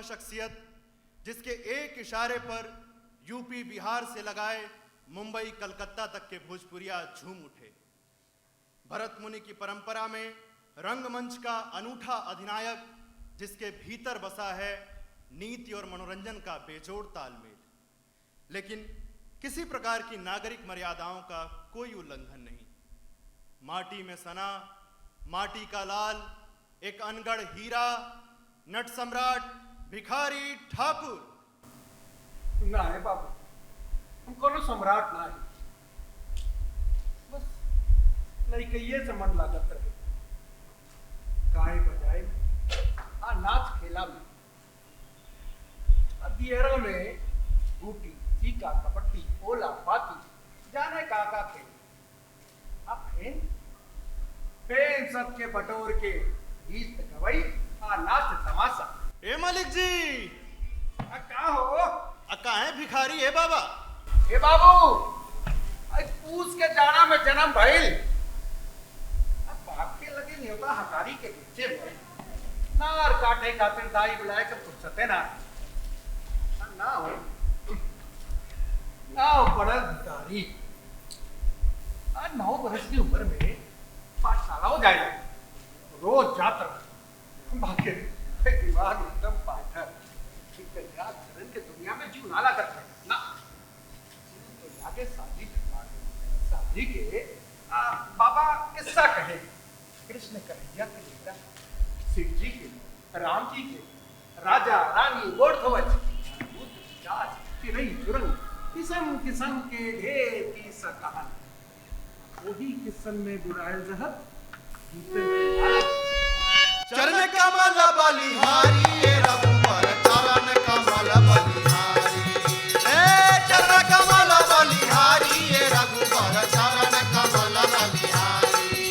शख्सियत जिसके एक इशारे पर यूपी बिहार से लगाए मुंबई कलकत्ता तक के भोजपुरिया झूम उठे। भरत मुनि की परंपरा में रंगमंच का अनूठा अधिनायक जिसके भीतर बसा है नीति और मनोरंजन का बेजोड़ तालमेल, लेकिन किसी प्रकार की नागरिक मर्यादाओं का कोई उल्लंघन नहीं। माटी में सना, माटी का लाल, एक अनगढ़ हीरा, नट सम्राट भिखारी ठाकुर। ना है बाबू, हम कोनो सम्राट ना है, बस लइकइये से मन लागत रहे। गाय बजाए आ नाच खेला में, दियरा में बूटी, चीका, कबड्डी, ओला पाती, जाने काका खेल। अब फेन सबके बटोर के गीत गवई आ नाच तमाशा। ए मालिक जी, का हो? अका है भिखारी है बाबा। ए बाबू, आज पूस के जाना में जन्म भइल। अब बाप के लगे नहीं होता हकारी के बच्चे में नार काटे खातिर दाई बुलाए के फुर्सते ना हो पड़ल भिखारी। आज 9 वर्ष की उम्र में पाठशाला हो जाएगा, रोज जाता बाकी दिमाग एकदम पाठर धरन के दुनिया में जीव नाला करता है ना। तो जाके शादी के बाबा किस्सा कहे, कृष्ण कन्हैया के बेटा, शिव जी के, राम जी के, राजा रानी गोरध्वज, किस्म किस्म के ढेर की कहानी। वही किस्म में बुराइल जहर चरण कमल बलिहारी ये रघुवर चरण कमल बलिहारी, चरण कमल बलिहारी ये रघुवर चरण कमल बलिहारी।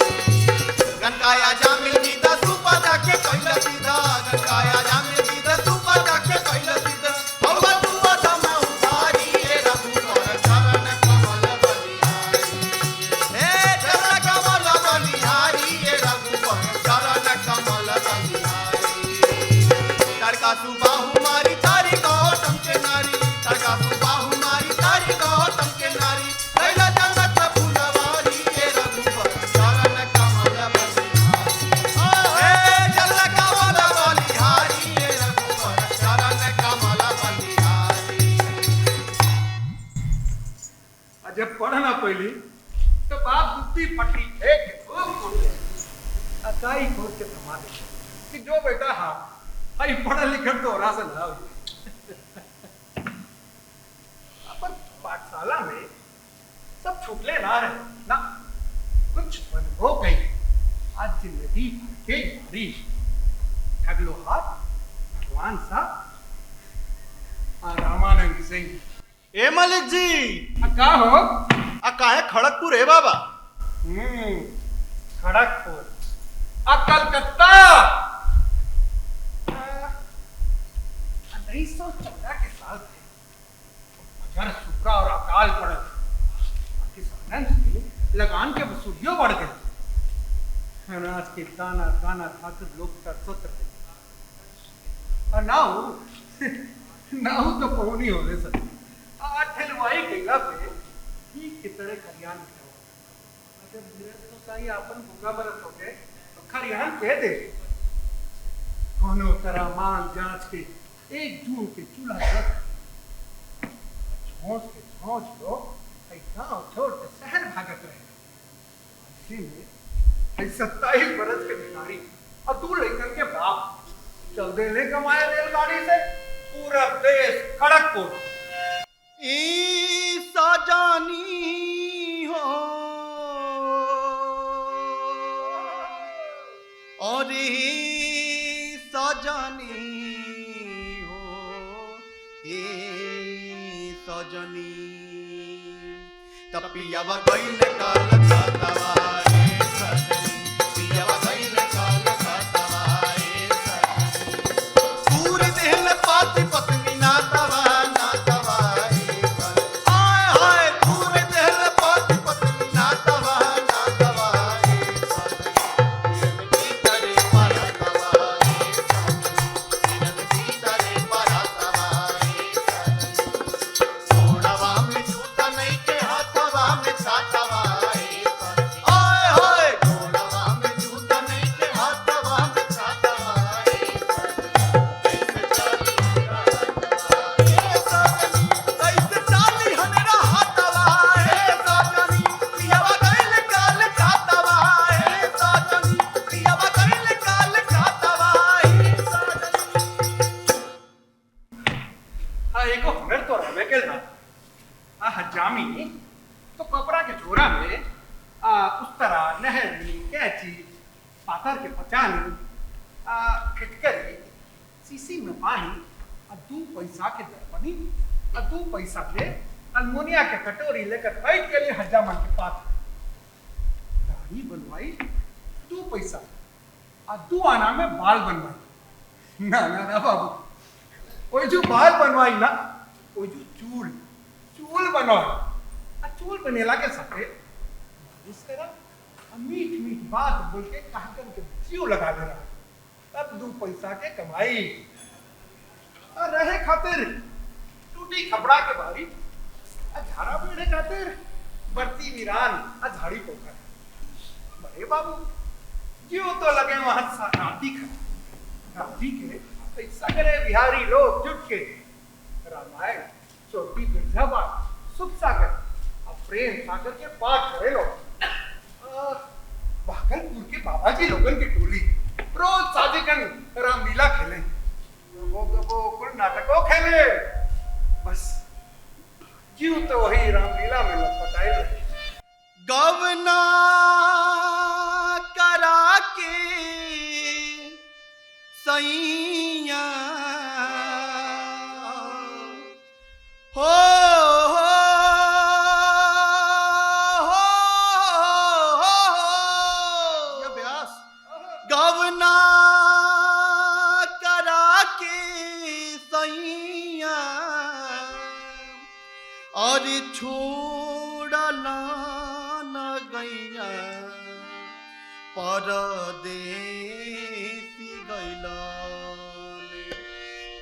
गंगाया जामिन जी दसु पदा के कैला सीधा, गंगाया जामिन जी दसु पदा के कैला सीधा, भगवा तू पदम उधारी ये रघुवर चरण कमल बलिहारी, चरण कमल बलिहारी ये रघुवर चरण कमल तड़का सुबाहु मारी तारी गौतम के नारी, तड़का सुबाहु मारी तारी गौतम के नारी, कैला जगत फुलवारी ये रघुवर चरण कमल बलिहारी, चरण कमल बलिहारी ये रघुवर चरण कमल बलिहारी। जब पढ़ना पहली तो बाप दुखती पट्टी फेंक खूब कूद अकाई खोद के थमा दे कि जो बेटा हाँ आई पढ़ा लिखा तो और से ना पर पाठशाला में सब छुटले ना रहे ना, कुछ मन हो गई। आज जिंदगी के यारी ठगलो हाथ भगवान साहब रामानंद सिंह। ए मलिक जी, का हो? अका है खड़गपुर है बाबा। खड़गपुर कलकत्ता 1914 के साल थे, अगर सूखा और अकाल पड़ा, किसानन से लगान के वसूलियों बढ़ गए, अनाज के दाना दाना खाकर लोग तरसत रहे। और ना हो तो पहुनी हो रहे सर ठेलवाई गंगा पे ही कितने खरियान जब तो साई अपन भूखा बरस हो गए तो खरियान कह दे कोनो तरह मांग जांच के 1 जून के चूल्हा रख छोंच लो गाँव छोड़ के शहर भागत रहे। इसी में 27 बरस के भिखारी और तू लेकर के बाप चल दे ले कमाए रेलगाड़ी से पूरा देश खड़गपुर। ईसा जानी हो और ईसा जानी हो, ईसा जानी तपियावा गइल काल खातवा ए सजनी, पियावा गइल काल खातवा ए सजनी, पूरे देह में पाती पत्नी नातवा अप्सरा, नहरनी, कैची, पाथर के पचानी, खिटकरी, सीसी में पानी, 2 पैसा के दर्पणी, 2 पैसा दे अल्मोनिया के कटोरी लेकर बैठ के लिए हजामन के पास दाढ़ी बनवाई 2 पैसा, 2 आना में बाल बनवाई। ना बाबू, वो जो बाल बनवाई ना, वो जो चूल बनवाई, चूल बनेला के साथे इस तरह मीठ बात बोल के कहकर के जीव लगा दे रहा। तब 2 पैसा के कमाई और रहे खातिर टूटी खपड़ा के बारी, झाड़ा पेड़े खातिर बरती वीरान, झाड़ी पोखर। बड़े बाबू जीव तो लगे वहां राती के सगरे बिहारी लोग जुट के रामायण, छोटी बिरझाबा, सुख सागर और प्रेम सागर के पाठ करे लोग। भागलपुर के बाबा जी लोगन की टोली रोज साजिकन रामलीला खेले, गबो कुल नाटकों खेले। बस जीव तो वही रामलीला में लटपटाए रहे। गवना करा के सैया हो गवना करा के सैया और छोड़ला न गैया परदेसी गैलन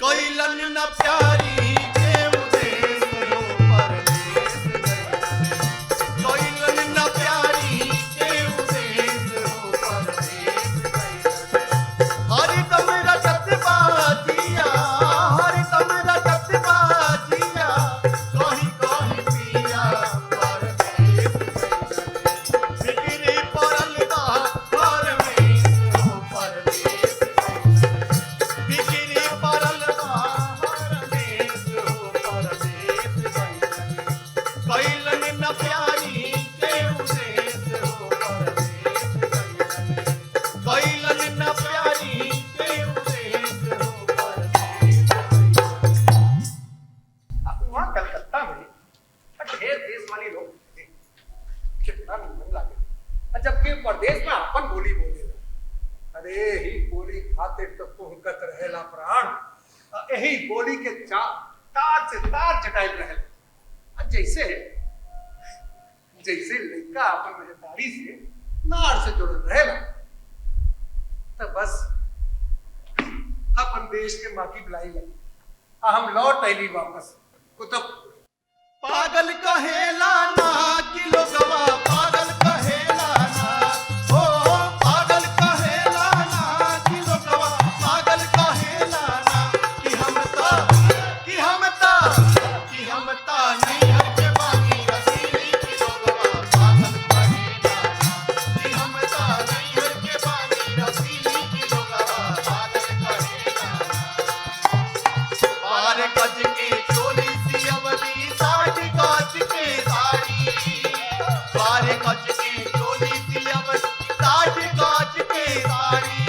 कैलन न प्यारी देव देश हो परदेस गैलन कैलन न प्यारी देव देश हो परदेस गैलन हरिदम रटत बाजिया हरिदम रटत बाजिया कहीं कहीं पिया परदेस गैलन बिगड़ी पड़ल बा घर में हो परदेस गैलन बिगड़ी पड़ल बा घर में हो परदेस गैलन कैलन न प्यारी देव देश हो परदेस गैलन कैलन न प्यारी देव देश हो परदेस गैलन। वहां कलकत्ता में ढेर देश वाली लोग थे, कितना निमन लागे। जबकि प्रदेश में अपन बोली बोले, अरे ही बोली खातिर तो कुहकत रहेला प्राण, यही बोली के तार से तार चटाइल रहे। जैसे जैसे लड़का अपन महतारी से नार से जुड़ल रहेला, तो बस अपन देश के माँ की बुलाई लगी। हम लौट आईली वापस कुतुब। पागल कहेला ना कि लोगवा पागल कहेला ना हो पागल कहेला ना कि लोगवा पागल कहेला ना कि हम ता नहीं हर के बानी रसीली कि लोगवा पागल कहेला ना कि हम ता नहीं हर के बानी रसीली कि लोगवा पागल कहेला ना बार गज के चोली सियवली साठ गाज के साड़ी बार गज के चोली सियवली साठ गाज के साड़ी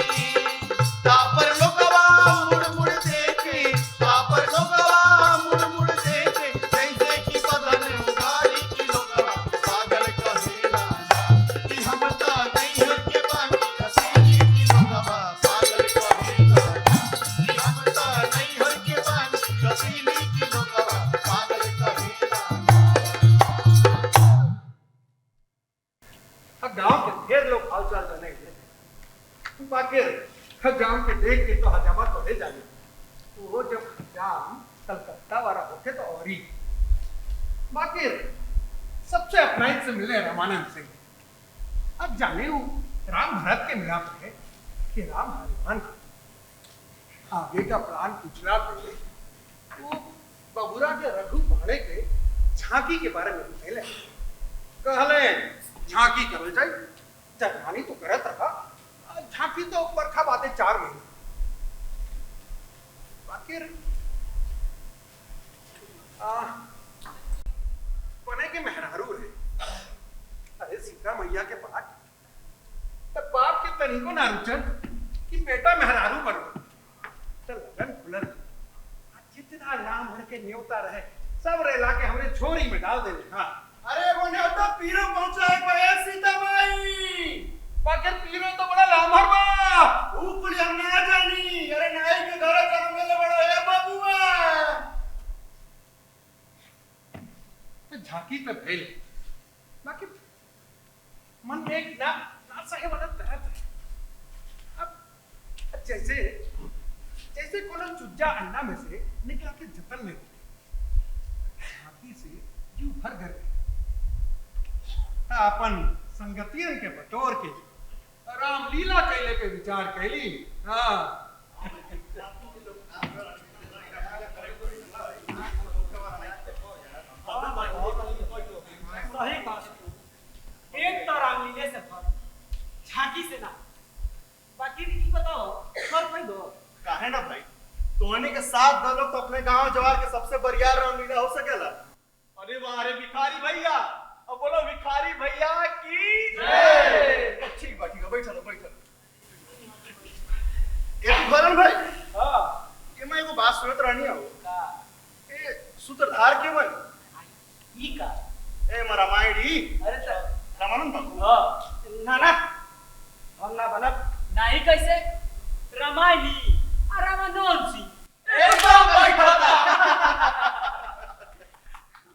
तापर लोगवा मुड़ मुड़ देखे तापर लोगवा मुड़ मुड़ देखे जैसे कि बदन उगारी की लोगवा पागल कहेला ना कि हम ता नहीं हर के बानी रसीली की लोगवा पागल कहेला ना कि हम ता नहीं हर के बानी रसीली की लोगवा पागल कहेला ना। गांव के ढेर लोग हालचाल जाने गए, बाकी गांव के देख के तो हजामा तो ले जाए। वो जब हजाम कलकत्ता वाला होके तो और ही बाकी सबसे अपनाइत से मिले रामानंद सिंह। अब जाने वो राम भरत के मिलाप है कि राम हनुमान का आगे का प्लान पूछना थे। वो बबुरा के रघु पाड़े के झांकी के बारे में पहले कहले झांकी करल जाए। जगमानी तो करत रहा, झांकी तो बरखा बातें 4 महीने बाकी बने के मेहरारू रहे। अरे सीता मैया के पाठ तनिको ना रुचन कि बेटा मेहरारू बनो तो लगन खुलल जितना राम हर के न्योता रहे सब रेला के हमरे झोरी में डाल दे। हाँ अरे वो न्योता पीरो पहुंचा है पाया सीताबाई। बाकी पीरो तो बड़ा लामहर बा ऊ कुल हम ना जानी। अरे नाई के घर कर मेले बड़ा है बाबूआ। तो झांकी पे भेल बाकी मन में एक ना सहे वाला तहत है। अब जैसे जैसे कोनो चुज्जा अंडा में से निकला के जतन में झांकी से जीव भर घर अपन संगतियन के बटोर के रामलीला कैले पे विचार कैली। हाँ सही बात। एक तो रामलीले से फल झांकी से ना बाकी ये बताओ फल कोई दो काहे ना भाई तोहने के साथ दो लोग तो अपने गांव जवार के सबसे बढ़िया रामलीला हो सकेला। अरे वाह रे भिखारी भैया अब बोलो भिखारी भैया की जय। ठीक बा ठीक है बैठो बैठो। एक भरल भाई हां ये मैं एगो बात सुनत रहनी हो ए सूत्रधार के बन ई का ए म रामायण ई अरे तो रामानंद बाबू हां ना ना हम ना बनब नहीं कैसे रामायणी और रामानंद जी एकदम बैठा था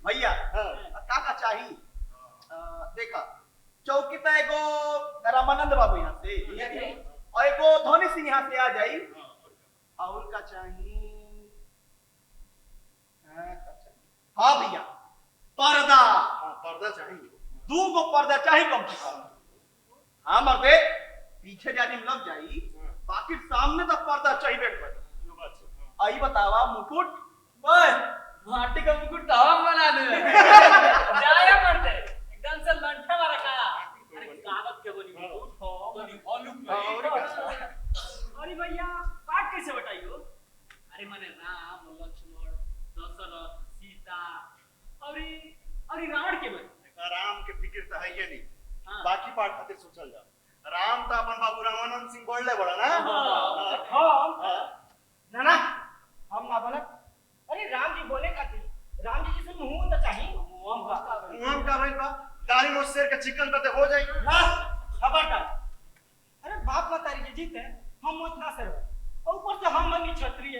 भैया का चाहिए देखा चौकी पे एगो रामानंद बाबू यहाँ से और एगो धोनी सिंह यहाँ से आ जाई और का चाहिए हाँ भैया पर्दा। हाँ पर्दा चाहिए दू गो पर्दा चाहिए कम से कम। हाँ मर्दे पीछे जाने में लग जाई बाकी सामने तक पर्दा चाहिए आई बतावा मुकुट ओए माटी का मुकुट तो हम बना दे जाया मरते एकदम से लंठा मारा का अरे कागज के बनी मुकुट हो बनी हॉलू अरे भैया काट कैसे बताइयो अरे माने राम लक्ष्मण दशरथ सीता और रावण के बने राम के फिक्र तो है ये नहीं। हाँ। बाकी पार्ट खातिर सोचल जा राम तो अपन बाबू रामानंद सिंह बोलले बड़ा ना। हाँ ना ना हम ना बोला अरे राम जी बोले खातिर राम जी जिसे मुंह तो चाहिए मुंह का भाई बा दाढ़ी मोछ शेर का चिकन तो हो जाई ना खबरदार अरे बाप का तारीख जीत है हम मत ना सर और ऊपर से हम बनी क्षत्रिय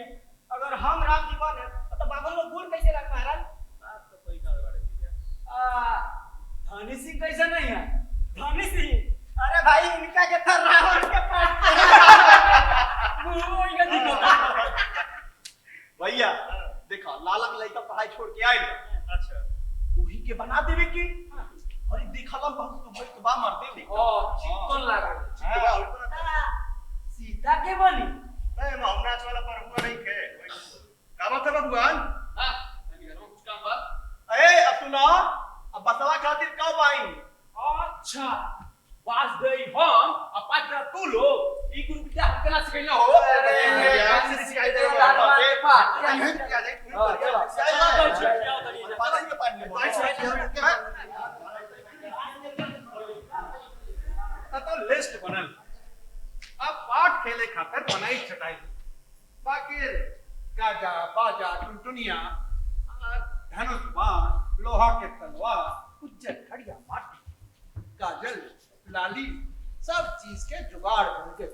अगर हम राम जी बने तो बाबा लोग गुड़ कैसे लग महाराज बात तो कोई कर बड़े धनी सिंह कैसे नहीं है धनी सिंह अरे भाई इनका के था रावण के पास वो इनका दिखता भैया देखा लालक लड़का पढ़ाई छोड़ के आए अच्छा वही के बना देवे की अरे देखला बहुत तो भाई तो बा मार दे चिकन लगा सीता के बनी ए मौनाच वाला पर हुआ नहीं के का बात है भगवान। हां अभी घर में कुछ काम बा ए अब सुनो अब बसवा खातिर कब आई। अच्छा वास गई हम अपात्र तू लो ई गुरु विद्या हम केना सिखैलो हो अरे यार से सिखाई दे तो लिस्ट बनल अब पाठ खेले खातिर बनाई छटाई बाकी गाजा बाजा टुनटुनिया धनुष बाण लोहा के तलवार उज्जर खड़िया माटी काजल लाली सब चीज के जुगाड़ बन गए।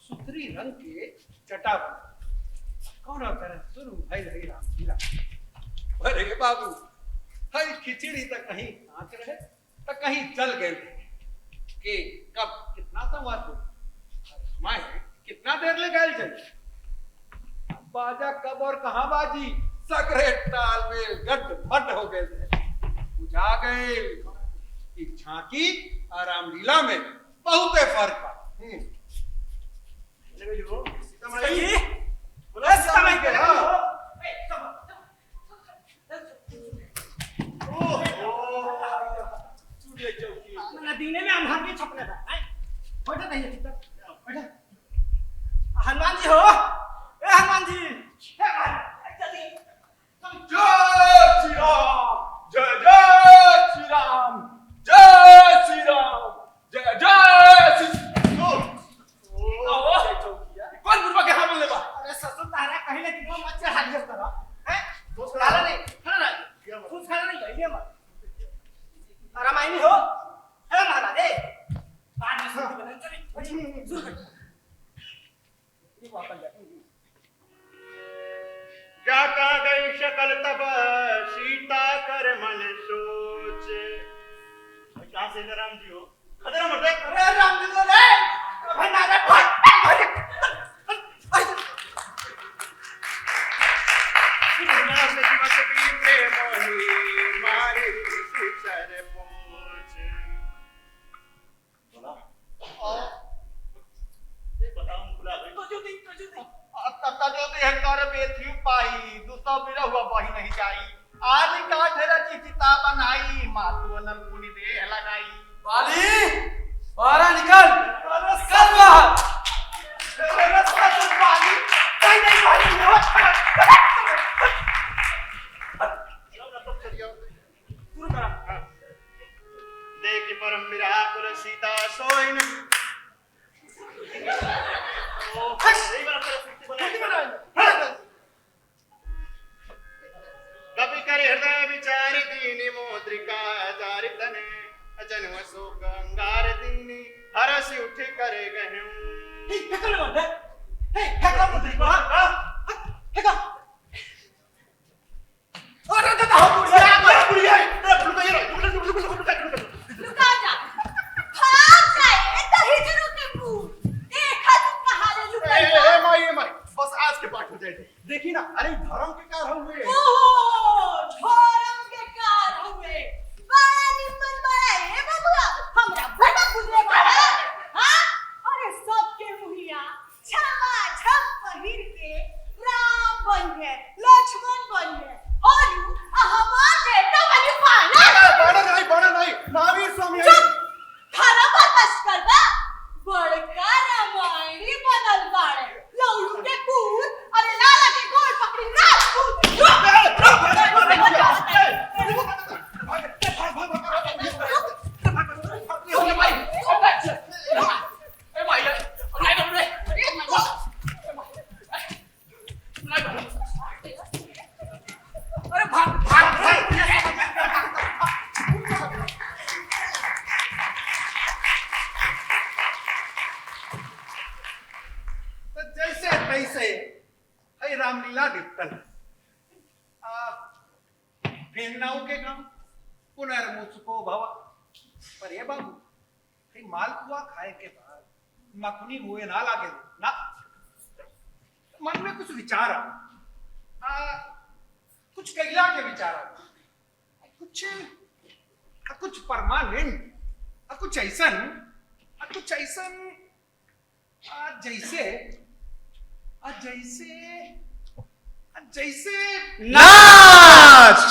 सुतरी रंग के चटा बन कौन तरह शुरू भई रही रामलीला। अरे बाबू हई खिचड़ी तक कहीं कांच रहे तो कहीं जल गए कि कब कितना संवाद हो माए कितना देर ले गए चल बाजा कब और कहां बाजी सगरे ताल में गट फट हो गए बुझा गए कि झांकी और रामलीला में बहुत फर्क बा। सीतामढ़ी बोला सीतामढ़ी के दीने में अंधार के छपने था बैठा नहीं है बैठा हनुमान जी हो ए हनुमान जी जल्दी जय श्री राम जय जय श्री राम जय श्री राम जय जय श्री ये वापस जा जाता गई शकल तब सीता कर मन सोच। क्या से राम जी हो खतरा मत देख। अरे राम जी बोले भंडारा फट बाली बाहर निकल निकल बाहर। देख परम विराकुल सीता सोइन कभी कर हृदय विचार दीनी मोद्रिका जार तने जन्म शोक अंगार दीनी हरसी उठी करे गहूं। बस आज के पाठ हो जाए देखी ना। अरे धर्म के कारण हुए बड़ा नहीं महावीर स्वामी से है रामलीला निपटन फेरनाऊ के काम पुनर्मुचको भव। पर ये बाबू कहीं मालपुआ खाए के बाद मखनी मुए ना लागे ना। मन में कुछ विचार कुछ कैला के विचार कुछ परमानेंट कुछ ऐसन जैसे जैसे नाच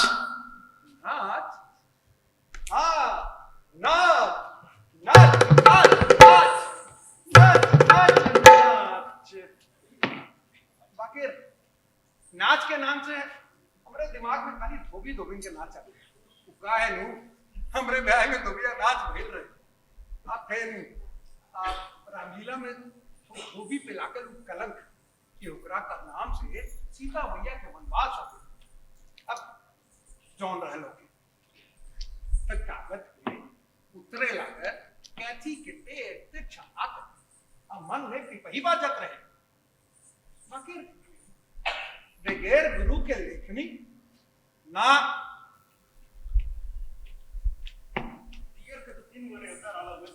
नाच नाच नाच नाच नाच नाच नाच। बाकी नाच के नाम से हमारे दिमाग में खाली धोबी धोबी के नाच आते का है नू हमरे ब्याह में धोबिया नाच भेज रहे। आप फिर रामलीला में धोबी पे लाकर कलंक कि ओकरा का नाम से सीता मैया के वनवास हो गए। अब जौन रह लोगे तो कागज पे उतरे लाकर कैथी के टेट छात अब मन में पिपही बाजत रहे। बाकी बगैर गुरु के लेखनी ना तीर के तो 3 महीने अंदर आला में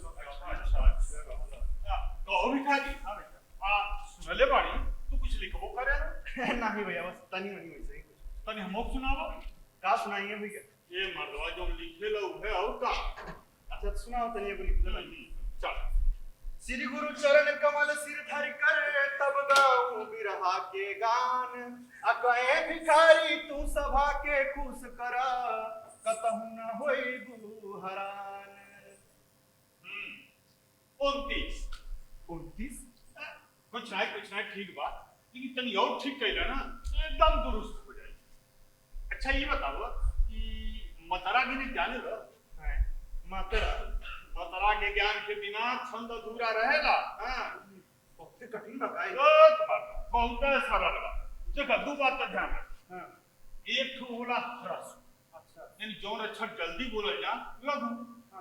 कहो भी खाली सुनले बाड़ी तू कुछ लिखबो करे ना नहीं भैया बस तनी मनी वैसे ही कुछ तनी हमको सुनाओ का सुनाइए भैया ये मर्दवा जो लिखे लो है और का अच्छा सुनाओ तनी एगो लिख दे चल। श्री गुरु चरण कमल सिर धरि कर तब गाऊं बिरहा के गान अकए भिखारी तू सभा के खुश करा कतहु न होई गुरु हरान। 29 कुछ ना ठीक बात लेकिन तनी और ठीक कहला ना एकदम दुरुस्त हो जाए। अच्छा ये बताओ कि मतरा गिने जाने लो मतरा के ज्ञान के बिना छंद अधूरा रहेगा। बहुत कठिन बताई बहुत सरल बा। देखो दो बात का ध्यान रख। एक ठो होला ह्रस्व यानी जौन अच्छा जल्दी बोलल जा लघु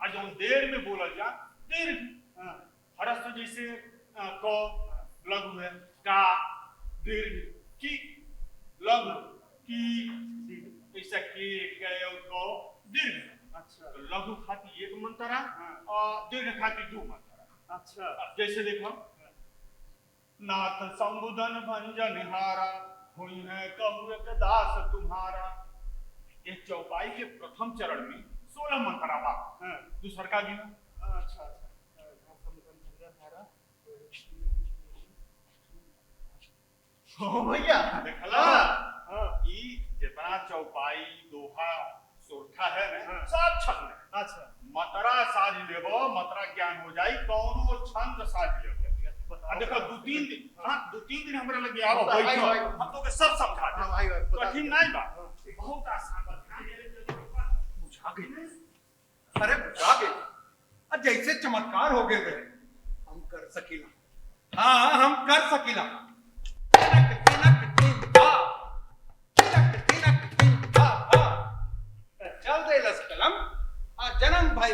और जौन देर में बोलल जा दीर्घ। हरस तो जैसे क लघु है, का दीर्घ, की लघु, की ऐसा के और को दीर्घ। अच्छा तो लघु खाती एक मंत्रा और दीर्घ खाती दो मंत्रा। अच्छा अब जैसे देखो, नाथ संबुधन भंजन हारा, हुई है कहुए के दास तुम्हारा। ये चौपाई के प्रथम चरण में 16 मंत्रा बा। दूसर का भी अच्छा हो भैया देखला हाँ। ई जितना चौपाई दोहा सोरठा है ना हाँ। सब छंद है। अच्छा मतरा साज लेबो, मतरा ज्ञान हो जाई, कौनो छंद साज लेबो। आ देखो दो तीन दिन हमरा लगे आओ बैठो, हम तो के सब समझा दे। हाँ भाई कठिन नहीं बा, बहुत आसान बा। बुझा गई। अरे बुझा गए। अब जैसे चमत्कार हो गए हम कर सकीला। हाँ हम कर सकीला। तिनक तिनक तिन था, तिनक तिनक तिन था। चल दे लस कलम और जन्म भाई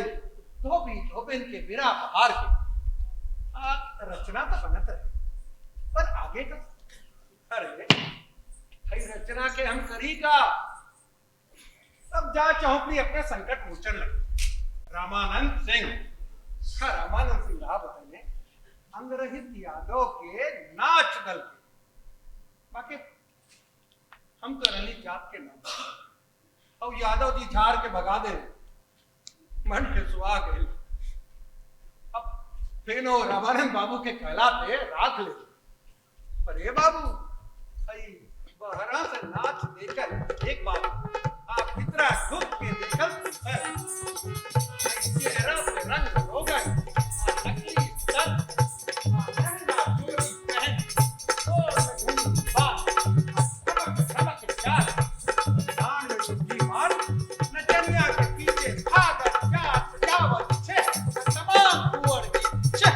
धोबी धोबिन के बिना बहार के। रचना तो बनत रहे पर आगे का अरे भाई रचना के हम करी का। अब जा चौपड़ी अपने संकट मोचन लगे। रामानंद सिंह रामानंद सिंह रहा बताइए अंगरहित यादव के नाच दल के। बाकी हम तो रली जात के नाम और यादव जी झाड़ के भगा दे मन के सुहा गए। अब फेनो रामानंद बाबू के कहला पे राख ले पर ये बाबू भाई बहरा से नाच देकर एक बार आप इतना दुख के देखल चेहरा पे रंग हो गए नकली दर्द लहंगा चोरी पहन धमक प्यार दान में बुद्धि मार नचनिया के पीछे भाग जावत छे तमाम कुंवर की छे।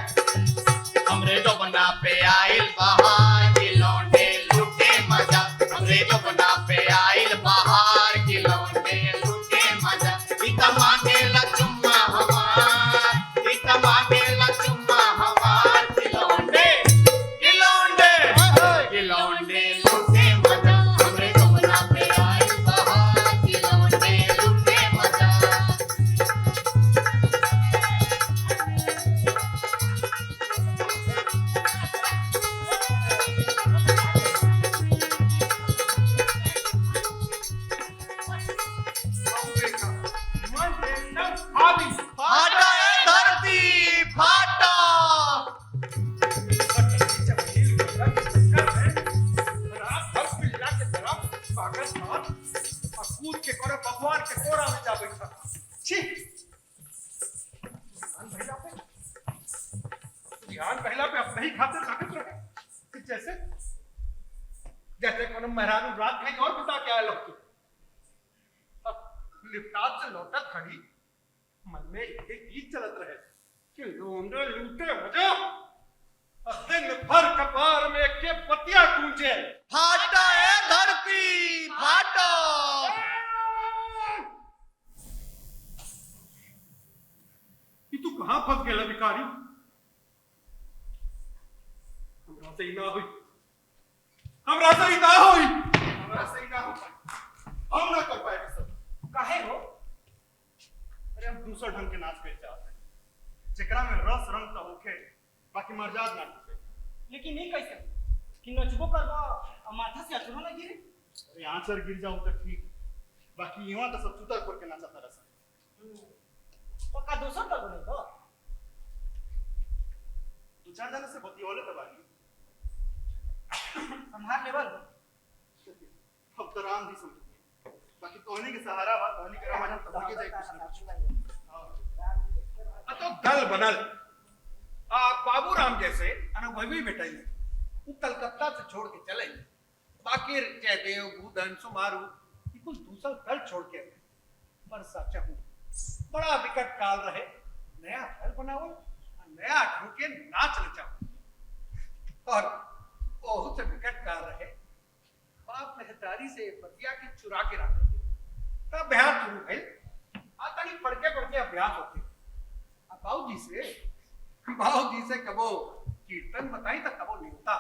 हमरे जोबना पे आइल बहार की लौंडे लूटे मजा। हमरे जोबना पे आइल बहार की लौंडे लूटे मजा। इता मांगे ला चुम्मा हमार, इता मांगे ला चुम्मा हमार की लौंडे लूटे मजा। हमरे जोबना पे आइल बहार की लौंडे लूटे मजा। फाटा है धरती फाटा। जैसे कोनो मेहरारू रात कहीं और बिता के आया लोग लिफ्टात से लौटत खड़ी मन में एक गीत चलत रहे कि लौंडे लूटे मजा दिन भर कपार में के पतिया गूंजे। फाटा है धरती फाटा। कि तू कहां फंस गया भिखारी। हमरा से ही ना हुई, हमरा से ही ना हुई, हमरा से ही ना हो हम ना कर पाएंगे सब। काहे हो? अरे हम दूसरा ढंग के नाच के चाहते हैं जेकरा में रस रंग तो होखे बाकी मर्यादा ना टूटे। लेकिन ये कैसे कि नचबो करबो और माथा से अचरो ना गिरे? अरे आंचर गिर जाऊं तो ठीक, बाकी यहाँ तो सब चूतर खोल के नाचता रहा। तो का दोसर कर बोले तो दो चार जने से बतियोले तो बानी संभाल लेवल। अब तो राम भी समझ गए, बाकी तोहनी के सहारा बा, तोहनी के रामायण तो होके जाए कुछ ना कुछ। तो दल बनल बाबूराम जैसे अनुभवी बेटा ने वो कलकत्ता से छोड़ के चले बाकी जयदेव भूधन सुमारू ये कुछ दूसरा दल छोड़ के आए। पर सच हूं बड़ा विकट काल रहे, नया दल बनाओ नया ढंग के नाच नचाओ। और बहुत से विकट काल रहे बाप मेहतारी से बतिया के चुरा के रख दिए। तब अभ्यास शुरू भइल। आतनी पढ़के अभ्यास होते। अब बाबूजी से बाबूजी से कबो कीर्तन बताई तो कबो निकता,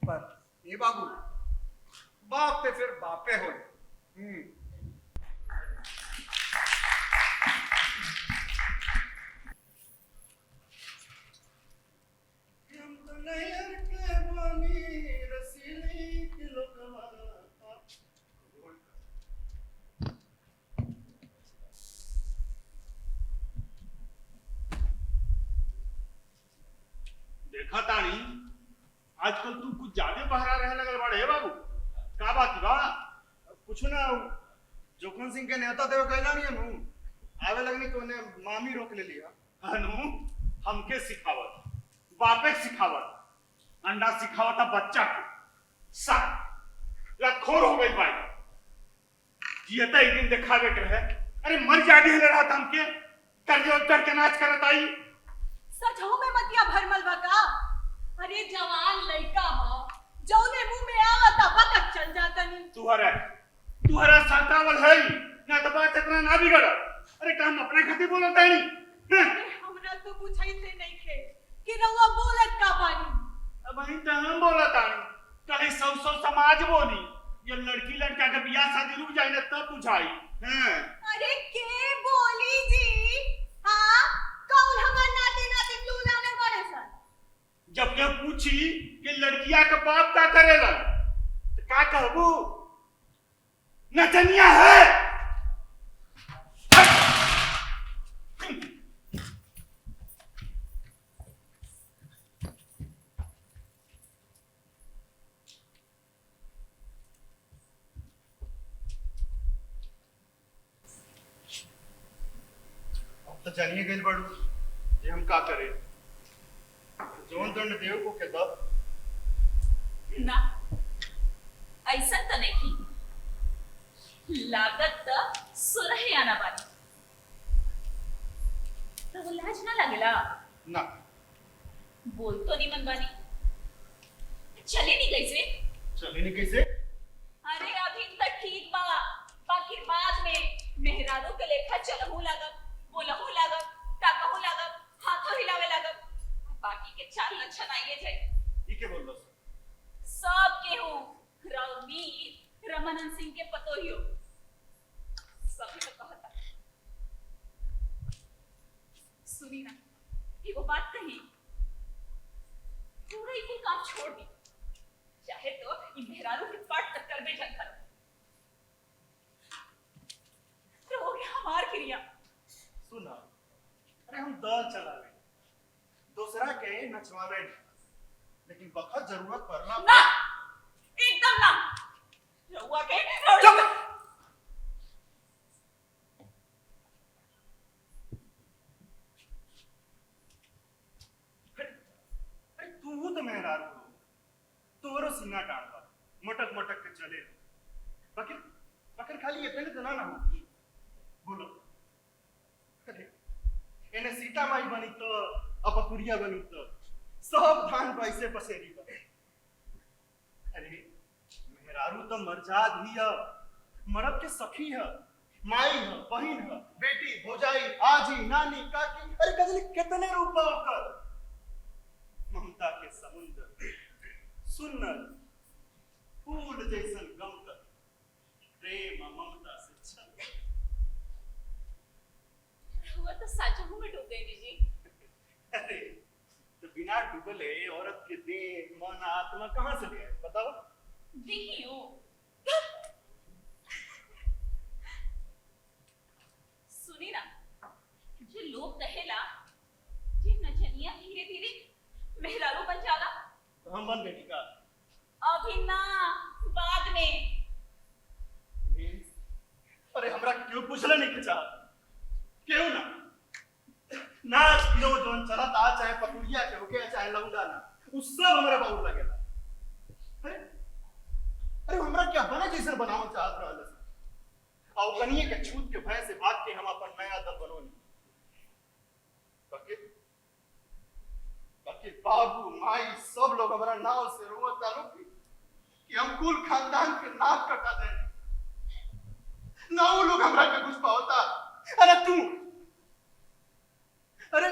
पर ये बाबू बाप पे फिर बापे हो। हम तो नैयर के बानी रसीली के लोगवा। देखा तानी आजकल तू कुछ ज्यादा बहरा रहे लगल बाड़े हे बाबू, का बात बा? कुछ ना, जोखन सिंह के नेता देव कहला नहीं नु आवे लगनी तो ने मामी रोक ले लिया। अनु हमके सिखावत, बापे सिखावत, अंडा सिखावता बच्चा को सा लखोर हो गई भाई। जियता एक दिन दिखावे के रहे, अरे मर जागे ले रहा था हमके कर्जे उतर के नाच करत आई। सचहु में मतिया भरमल बका। अरे जवान लड़का हो, जौने मुंह में आवता बतक चल जाता नी। तुहरा सातावल है ना, तो बात इतना ना बिगड़। अरे काम अपने खातिर बोलता है नहीं। अरे हमरा तो पूछई से नहीं खे कि रउआ बोलत का बानी। अब वही तो हम बोला तानी, कहीं सौ समाज बोली ये लड़की लड़का के बियाह शादी रुक जाए ना तब बुझाई। हैं अरे के बोली जी? हां कौन हमर नाती नाती लूला में बड़े सन? जब ये पूछी कि लड़किया का बाप का करेला तो का कहबू? नचनिया है। तो जानिए गए बड़ू जे हम का करे, जोन दंड देव को के दब ना ऐसा तो नहीं लागत तो सुरहे आना बानी तो वो लाज ना लगेला। ना बोल तो नहीं मन बानी, चले नहीं कैसे? चले नहीं कैसे? अरे अभी तक ठीक बा, बाकी बाद में मेहरारू के लेखा चलहू लागत, बोलहू लागत, ताकहू लागत, हाथों हिलावे लागत, बाकी के चार लक्षण आइए जाए। ई के बोल दो सब केहू रवनीत रमनन सिंह के पतोहियो सभी तो कहता। सुनी ना एगो बात कही, पूरा ये काम छोड़ दी, चाहे तो इन मेहरारू के पाट टक्कर में जंग करो। तो हो गया हमार क्रिया। सुना, अरे हम दल चला रहे दूसरा के नचवावे नहीं, लेकिन वक्त जरूरत पड़ना ना एकदम ना रहुआ के चुप! अरे तू तो मेहरारू हो, तोरो सीना टाण बा, मटक मटक के चले। बकर बकर खाली इतने जना ना हो। बोलो, अरे एने सीता माई बनी तो अपपुरिया बनी तो सब धान पैसे पसेरी बने। अरे मेहरारू तो मर्जाद ही है, मरद के सखी है, माई है, बहन है, बेटी, भौजाई, आजी, नानी, काकी, अरे कजली कितने रूप होकर ममता के समुद्र सुन्नत फूल जैसन गमकर प्रेम ममता से छल। रहुआ तो सचहु में डूब गई जी। अरे तो बिना डूबले औरत के देह मन आत्मा कहां से ले आए बताओ? देखियो सुनी ना, जो लोग कहेला जे नचनिया धीरे धीरे मेहरारू बन जाला, तो हम बन गए का? अभी ना बाद में। अरे हमरा क्यों पूछले नहीं खचा? क्यों ना नाच किलो जोन चलत आ, चाहे पकुड़िया के होके चाहे लौंडा ना, उस सब हमरा बहुत लगेला। अरे अरे हमरा क्या बने जैसे बनावल चाहत रहल से, और कनिए के छूत के भय से भाग के हम अपन नया दल बनोनी। बाकी बाकी बाबू माई सब लोग हमरा नाव से रोवत तालो कि हम कुल खानदान के नाक कटा दे ना, वो लोग हमरा के कुछ पावता। अरे तू, अरे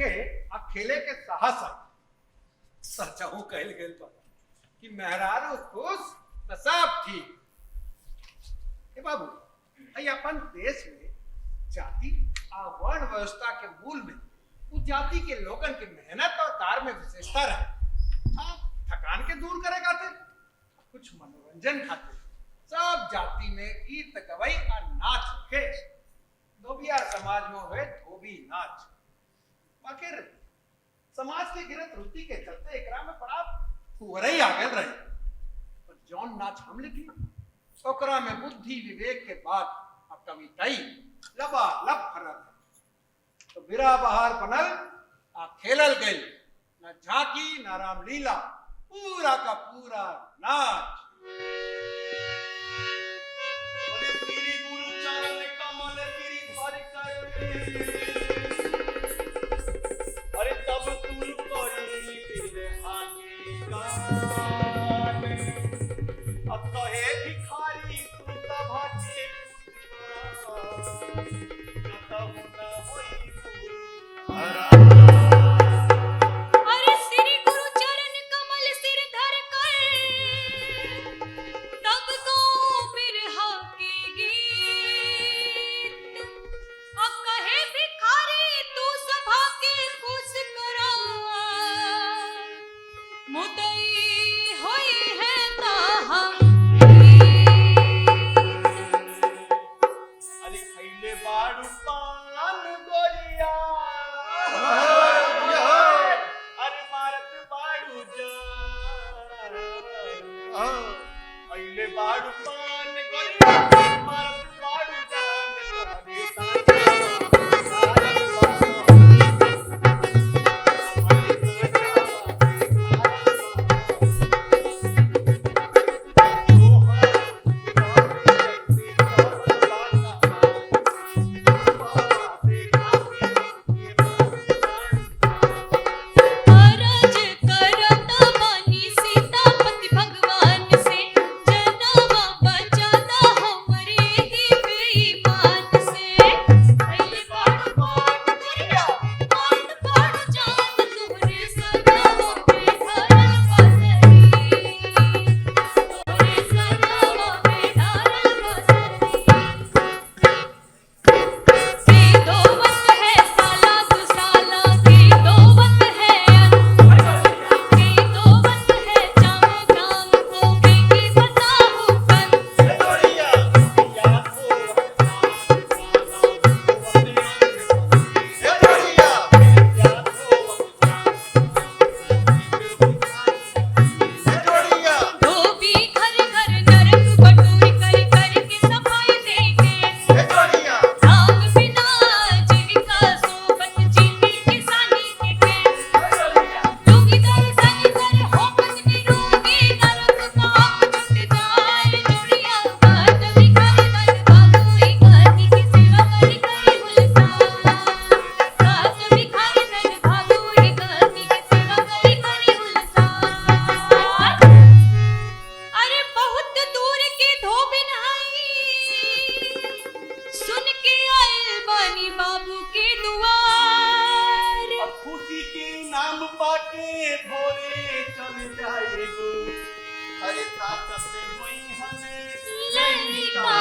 देखे आ खेले के साहस आई। सचहू कहल गेल बा कि मेहरारू खुश तो सब ठीक। ए बाबू, आई अपन देश में जाति आ वर्ण व्यवस्था के मूल में उस जाति के लोगन के मेहनत और कार्य में विशेषता रहे। थकान के दूर करे खातिर, कुछ मनोरंजन खातिर सब जाति में गीत गवई और नाच रखे। धोबिया समाज में हुए धोबी नाच। आखिर समाज के गिरत रुचि के चलते एकरा में बड़ा फुहरई आगे रहे। पर जौन नाच हम लिखी ओकरा में बुद्धि विवेक के बाद कविताई लबालब भरल। तो बिरा बहार बनल आ खेलल गई, न झांकी न रामलीला, पूरा का पूरा नाच। बोले श्री गुरु चरण कमल गिरिधर कर, अरे तब तुल करी बिरहाने गान, अब कहे भिखारी तू सभा के अरे श्री गुरु चरण कमल सिर धर कर, तब को बिरहा के गीत। अब कहे भिखारी तू सभा के खुश करा, मुदई होई है ताहम। अली खैले बाड़ू पान गोरिया, अरे मारत बाड़ू जान, खैले बाड़ू पान गोरिया, मारत बाड़ू जान, तोहरे अरज करत बानी सीतापति भगवान से, जनवा बचाता हमरे ही बेईमान से। पहले बाड़ बाड़ करिया, बाड़ बाड़ जान तोहरे सनवा में धरल बसरी, तोहरे सनवा में धरल बसरी। के दोवत है साला दु साला, के दोवत है के दोवत है जाम जाम को, के बताऊं कन। धोबी घर घर नरक बटोरी कर कर के सफाई देंगे। राम बिना जीविका सोबत जीती किसानी के जोगी दर सनी दर होपत निरोगी, नरक पाप छुट जाए जोड़िया। बात भिखारी दर भागोई गाती की सेवा करी करी हुलसा, बात भिखारी दर भागोई गाती की सेवा करी करी हुलसा। अरे बहुत दूर के धोबिन हई, सुन के आए बानी बाबू के दुआर। अब खुशी के नाम पाके भोरे चल जाएगो, अरे ताकत हुई हमें लइका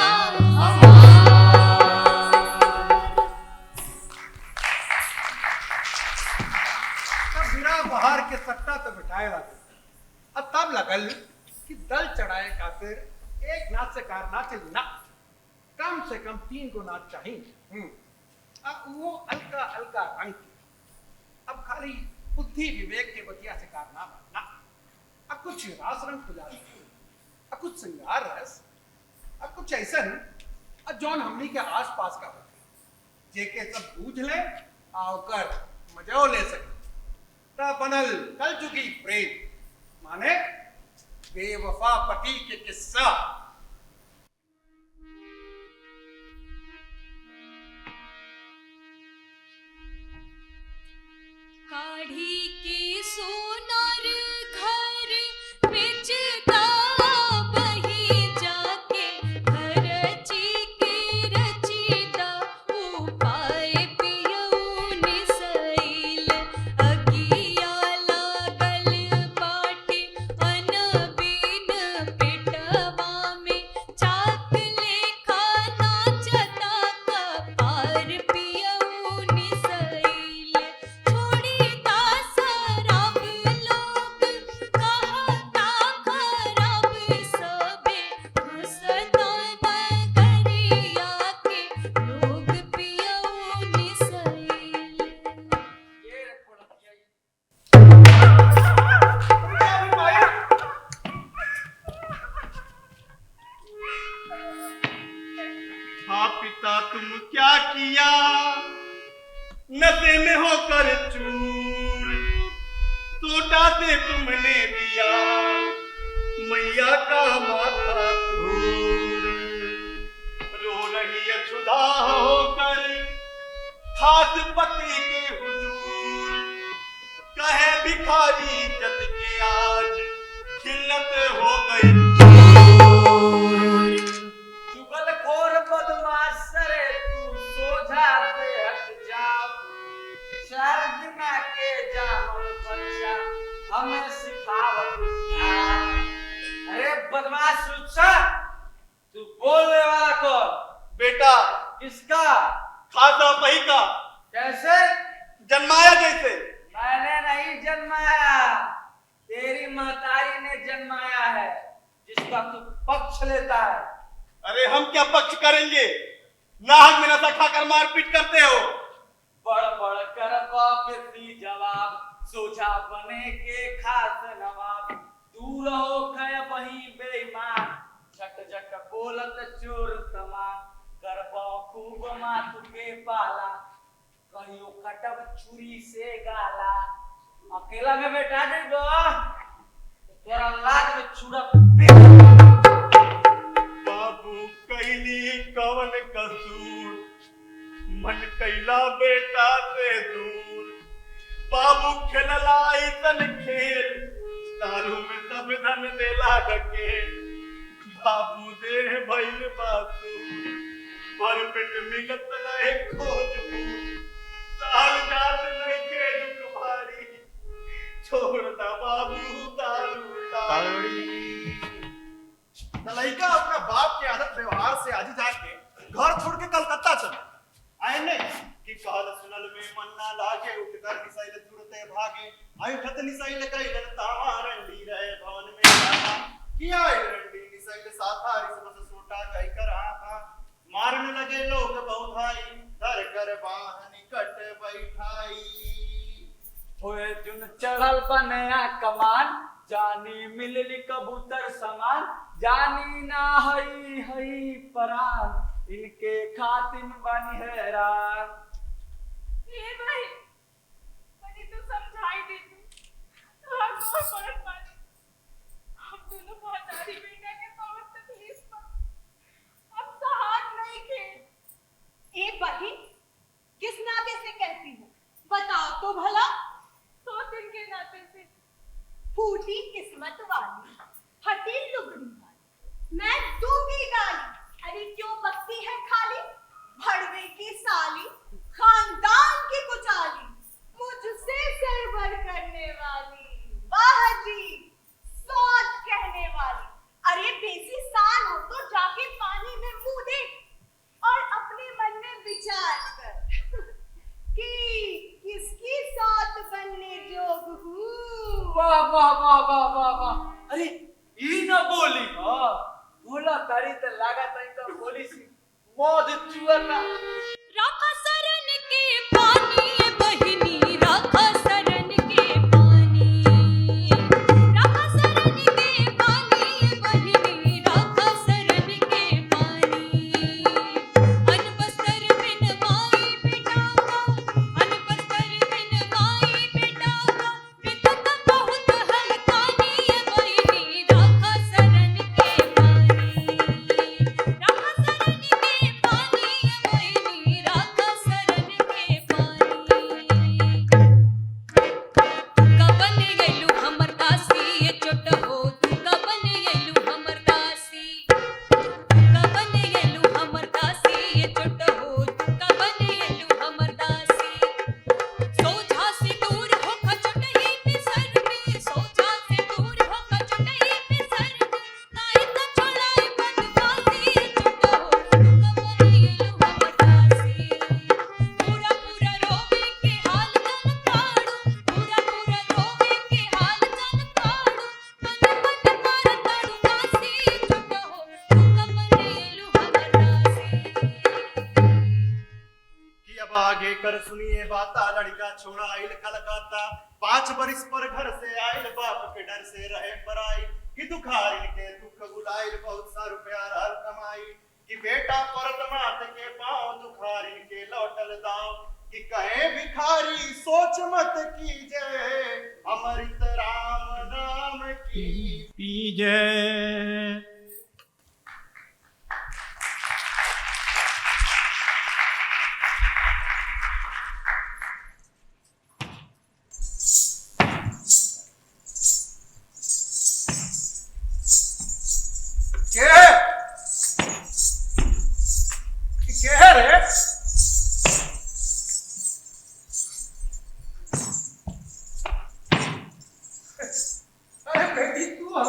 तब बिरा बहार के सट्टा तो बिठाए लगे। अब तब लगल कि दल चढ़ाए खातिर एक नाच से कार ना चली ना, कम से कम 3 गो नाच चाहिए। अब वो अलका अलका रंग के। अब खाली बुद्धि विवेक के बतिया से कार ना बनना। अब कुछ रास रंग खुजा, अब कुछ श्रृंगार रस, अब कुछ ऐसा अब जौन हमनी के आस पास का होते, जेके सब बूझ ले आकर मजाओ ले सके। तब बनल कलजुगी प्रेम, माने बेवफा पति के किस्सा। काढ़ी के सोनार घर बेचता बही जाके, रची के रचीदा उपाय पियऊ निसैल। नशे में होकर चूर, सोटा से तुमने दिया मैया का माथा चूर। रो रही है क्षुधा होकर खास पति के हुजूर, कहे भिखारी जत के आज खिल्लत हो गई। चुगलखोर बदमाश सरे तू सोझा से हट जा, चार दिना के जामल बच्चा हमें सिखावत था। अरे बदमाश लुच्चा, तू बोलने वाला कौन? बेटा किसका? खाता पही का। कैसे? जन्माया जैसे। मैंने नहीं जन्माया, तेरी महतारी ने जन्माया है, जिसका तू पक्ष लेता है। अरे हम क्या पक्ष करेंगे, नाहक में नशा खाकर मारपीट करते हो। बड़ बड़ कर वापसी जवाब, सोचा बने के खास नवाब। दूर हो खय वही बेईमान, झट झट बोलत चोर समान। करबो खूब मातु के पाला, कहियो कटब छुरी से गाला। अकेला में बैठा दे गो, तेरा लाज में छुरा बाबू कैली कवन कसूर, मन कैला बेटा से दूर। बाबू खेलला ऐसन खेल, दारू में सब धन देला ढकेल। बाबू दे भइल बासुर, पर पेट मिलत नहीं खोज फूल। साल जात नहीं के दुख भारी, छोड़ दा बाबू दारू ताड़ी। लड़का अपना बाप के आदत व्यवहार से आज जाके घर छोड़ के कलकत्ता चला। आए ने कि कहल सुनल में मन ना लागे, उठकर निसाइल तुरते भागे। आई उठत निसाइल कैलन तावा रंडी रहे भवन में जाना। किया रंडी निसाइल साथारी से बस सोटा कह कर आहा। मारने लगे लोग बहुधाई, धर कर बाह निकट बैठाई। होए जुन चढ़ल बनया कमान, जानी मिलली कबूतर समान। जानी ना हई हई परान, इनके खातिन बनी हैरान। ये भाई मैंने तो समझाई दे तू हर कोई फर्क पानी। हम दोनों महतारी बेटा के तौर तकलीफ पर अब सहार नहीं के। ए बही, किस नाते से कहती हूँ बताओ तो भला। तो दिन के नाते से फूटी किस्मत वाली, फटी लुगड़ी वाली, मैं दूंगी गाली। अरे क्यों बकती है खाली, भड़वे की साली, खानदान की कुचाली, मुझसे सरवर करने वाली। वाह जी, सौत कहने वाली। अरे बेसी साल हो तो जाके पानी में मुंह दे और अपने मन में विचार कर कि किसकी सौत बनने जोग हूँ। वाह वाह वाह वाह वाह वाह। अरे ई न बोली बोला तारी त लागा तई तो बोली सी मौज चुअना। राखा सरन के पानी बहिनी, राखा सरन के पानी। राखा सरन के पानी बहिनी, राखा सरन के पानी। अनबस्तर बिन माई बेटावा, अनबस्तर बिन माई बेटावा। बितत बहुत हलकानी बहिनी, राखा सरन के पानी। राखा सरन के पानी बहिनी, राखा सरन के पानी। कबन गेलू हमर दासी, ये चोट हो तू कबन गेलू हमर दासी। कबन गेलू हमर दासी, ये चोट हो तू कबन गेलू हमर दासी। सोझा से दूर हो खचटही पे सर में, सोझा से दूर हो खचटही पे सर में। नाई त छोड़ाई बदमाशी, ये चोट हो तू कबन गेलू हमर दासी। पूरा पूरा रोवे के हाल जन काड़ू, पूरा पूरा रोवे के हाल जन काड़ू। मन मन मार ताड़ू कासी, चोट हो तू कबन गेलू हमर दासी। कि अब आगे कर सुनिए बाता। लड़का छोड़ा आइल कलकत्ता, 5 बरिस पर घर से आइल। बाप के डर से रहे पराई, कि दुखारिन के दुख बुलाइल। बहुत सा रुपया रहल कमाई, कि बेटा परत मात के पाँव। दुखारिन के लौटल दाव, कि कहे भी भारी सोच मत कीजिए, अमृत राम नाम की पीजे। क्या है रे? अरे बेटी तू हो?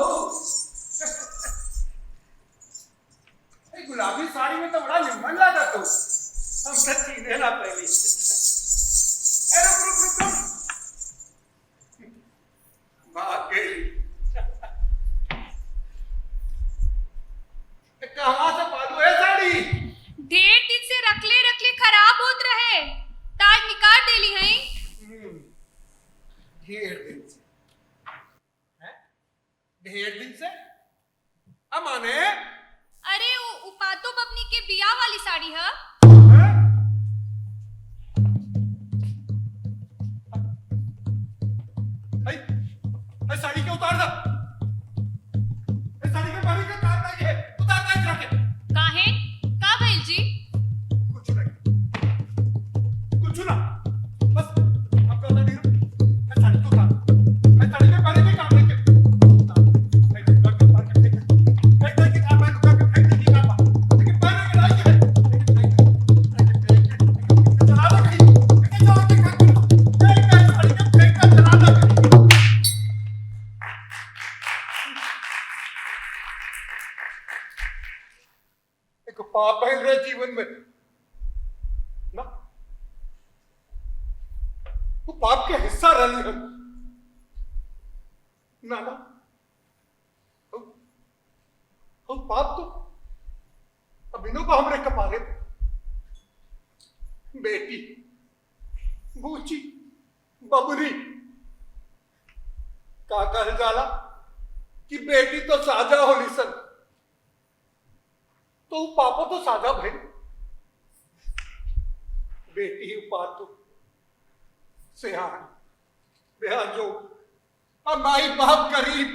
गुलाबी साड़ी में तो बड़ा निम्न लगा तू। हम तो चीने ना पहली। रुक रुक रुक रुक। भाग गई। कहाँ से पालू है साड़ी? 1.5 दिन से रखले खराब होत रहे, ताज निकाल देली हैं। 1.5 दिन से? हैं? 1.5 दिन से? अमाने? अरे उपातो बबनी के बियाह वाली साड़ी है। हैं? ऐ साड़ी के उतार दो। ऐ साड़ी के बाहर के उतार दो, ये उतार दो इधर के। काहे? का भइल जी? कुछ नहीं, कुछ ना, बस अब कहता नहीं। ऐ साड़ी को उतार, ऐ साड़ी के बाहर के काम लेके उतार। ऐ लुका के उतार के फेंक, ऐ के आप लुका के फेंक दी काम, लेकिन पहले के लाइक है, चला दो कहीं, लेकिन जाओ के काम करो, ऐ साड़ी के फेंक कर चला दो। एक पाप है रे जीवन में ना, वो पाप के हिस्सा रही हम ना ना, हम पाप तो अभिनव को हमरे कपाले बेटी बूची बबरी का कह जाला कि बेटी तो साजा होली सन, तो पापा तो साजा भाई, बेटी उपात तो सियान बेहाजो, अब माई बाप गरीब,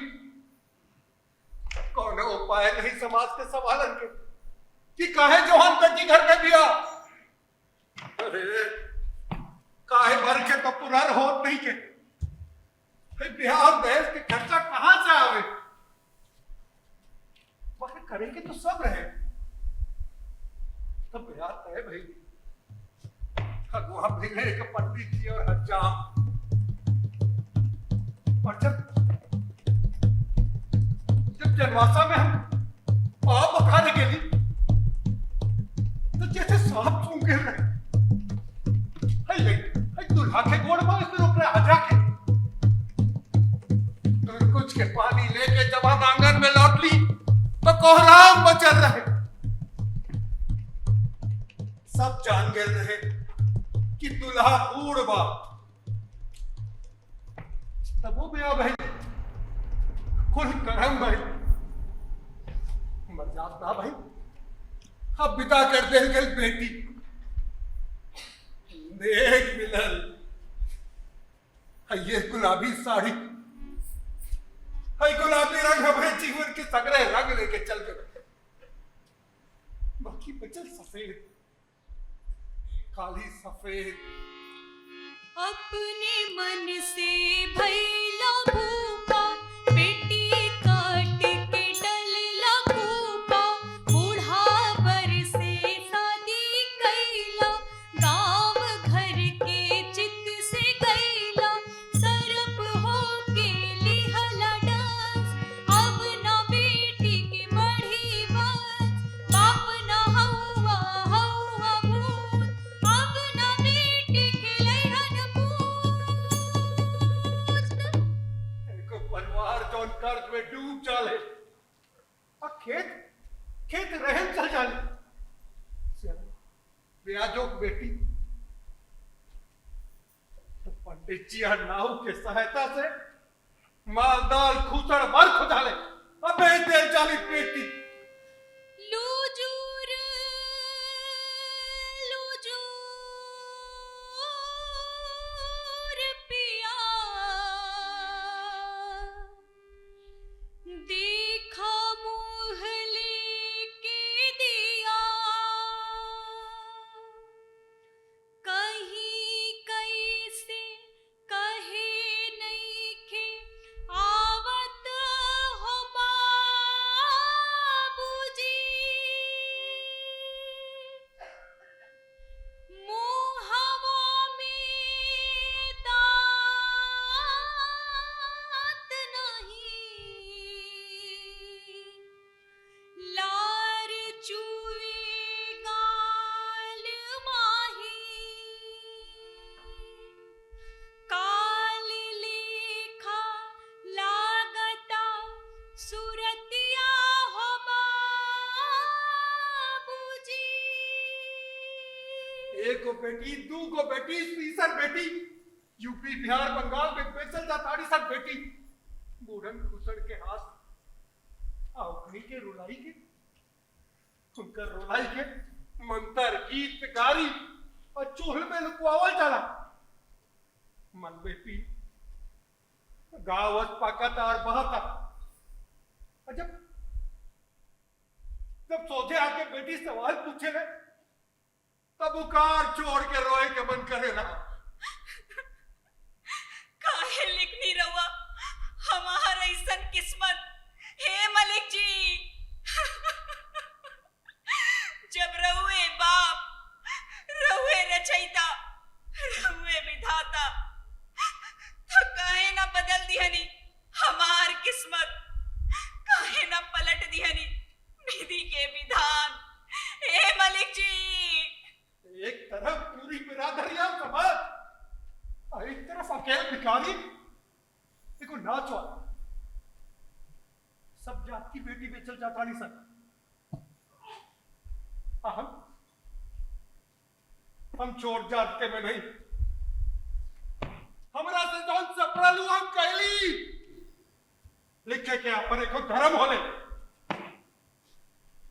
कौन उपाय नहीं समाज के सवालन के कि काहे जोहन तक की घर में दिया। अरे काहे भर के तो पुरार होत नहीं के, फिर बिहार और दहेज के खर्चा कहां से आवे? बाकी करेंगे तो सब रहे, तब याद है भाई वहां भी एक पंडित जी और हजाम, और जब जनवासा में हम पाप बखाने के लिए तो जैसे सांप सूंघे रहे, दुल्हा के गोड़ में फिर ऊपर हजा के कुछ के पानी लेके जब हम आंगन में लौट ली तो कोहराम मचल रहे, सब जान गए रहे कि दुल्हा बूढ़ बा। तब वो भी भाई कुल करम भाई मर जाता भाई, अब बिता कर दे गई बेटी देख मिलल ये गुलाबी साड़ी, गुलाबी रंग हमारे जीवन के सगरे रंग लेके चल गए, बाकी बचल सफेद, काली सफेद। अपने मन से भैला भूपा, बेटी काट के डलला भूपा, बूढ़ा बर से शादी कैला, गांव घर के चित से गैला, सरप हो के लिहला डांस, अब ना बेटी की बढ़ी बात, बाप ना हौवा हौवा भूत, अब ना बेटी के लैहन एक परिवार जौन कर्ज में डूब जाले और खेत रहन चल जाले, ब्याजो बेटी तो पंडित जी नाव के सहायता से माल दाल खूसड़ भर खुदाले, अबे दे जाली बेटी। लूजूर एगो बेटी, दूगो बेटी, तीसर बेटी, यूपी बिहार बंगाल में बेचल जाताड़ी सब बेटी, बूढ़न खुसड़ के हाथ आओ कहीं के रुलाई के, उनकर रुलाई के मंतर गीत गारी और चूल्हे में लुकवावल चला। मन में पी गावत पाकता और बहता। और जब सोचे आके बेटी सवाल पूछे ले तब उकार छोड़ के रोए के मन करे ना। काहे लिखनी रहुआ हमार ऐसन किस्मत, हे मलिक जी। जब रहुए बाप, रहुए रचयिता, रहुए विधाता, तो काहे ना बदल दिहनी हमार किस्मत, काहे ना पलट दिहनी विधि के विधान, हे मलिक जी। एक तरफ पूरी बिरादरियां समाज और एक तरफ अकेले भिखारी, देखो नाच वाला सब जात की बेटी बेचल जाता नहीं सक। हम छोड़ जाते में नहीं, हमरा से जौन सपरलू हम कहली लिखे के अपने को धर्म होले,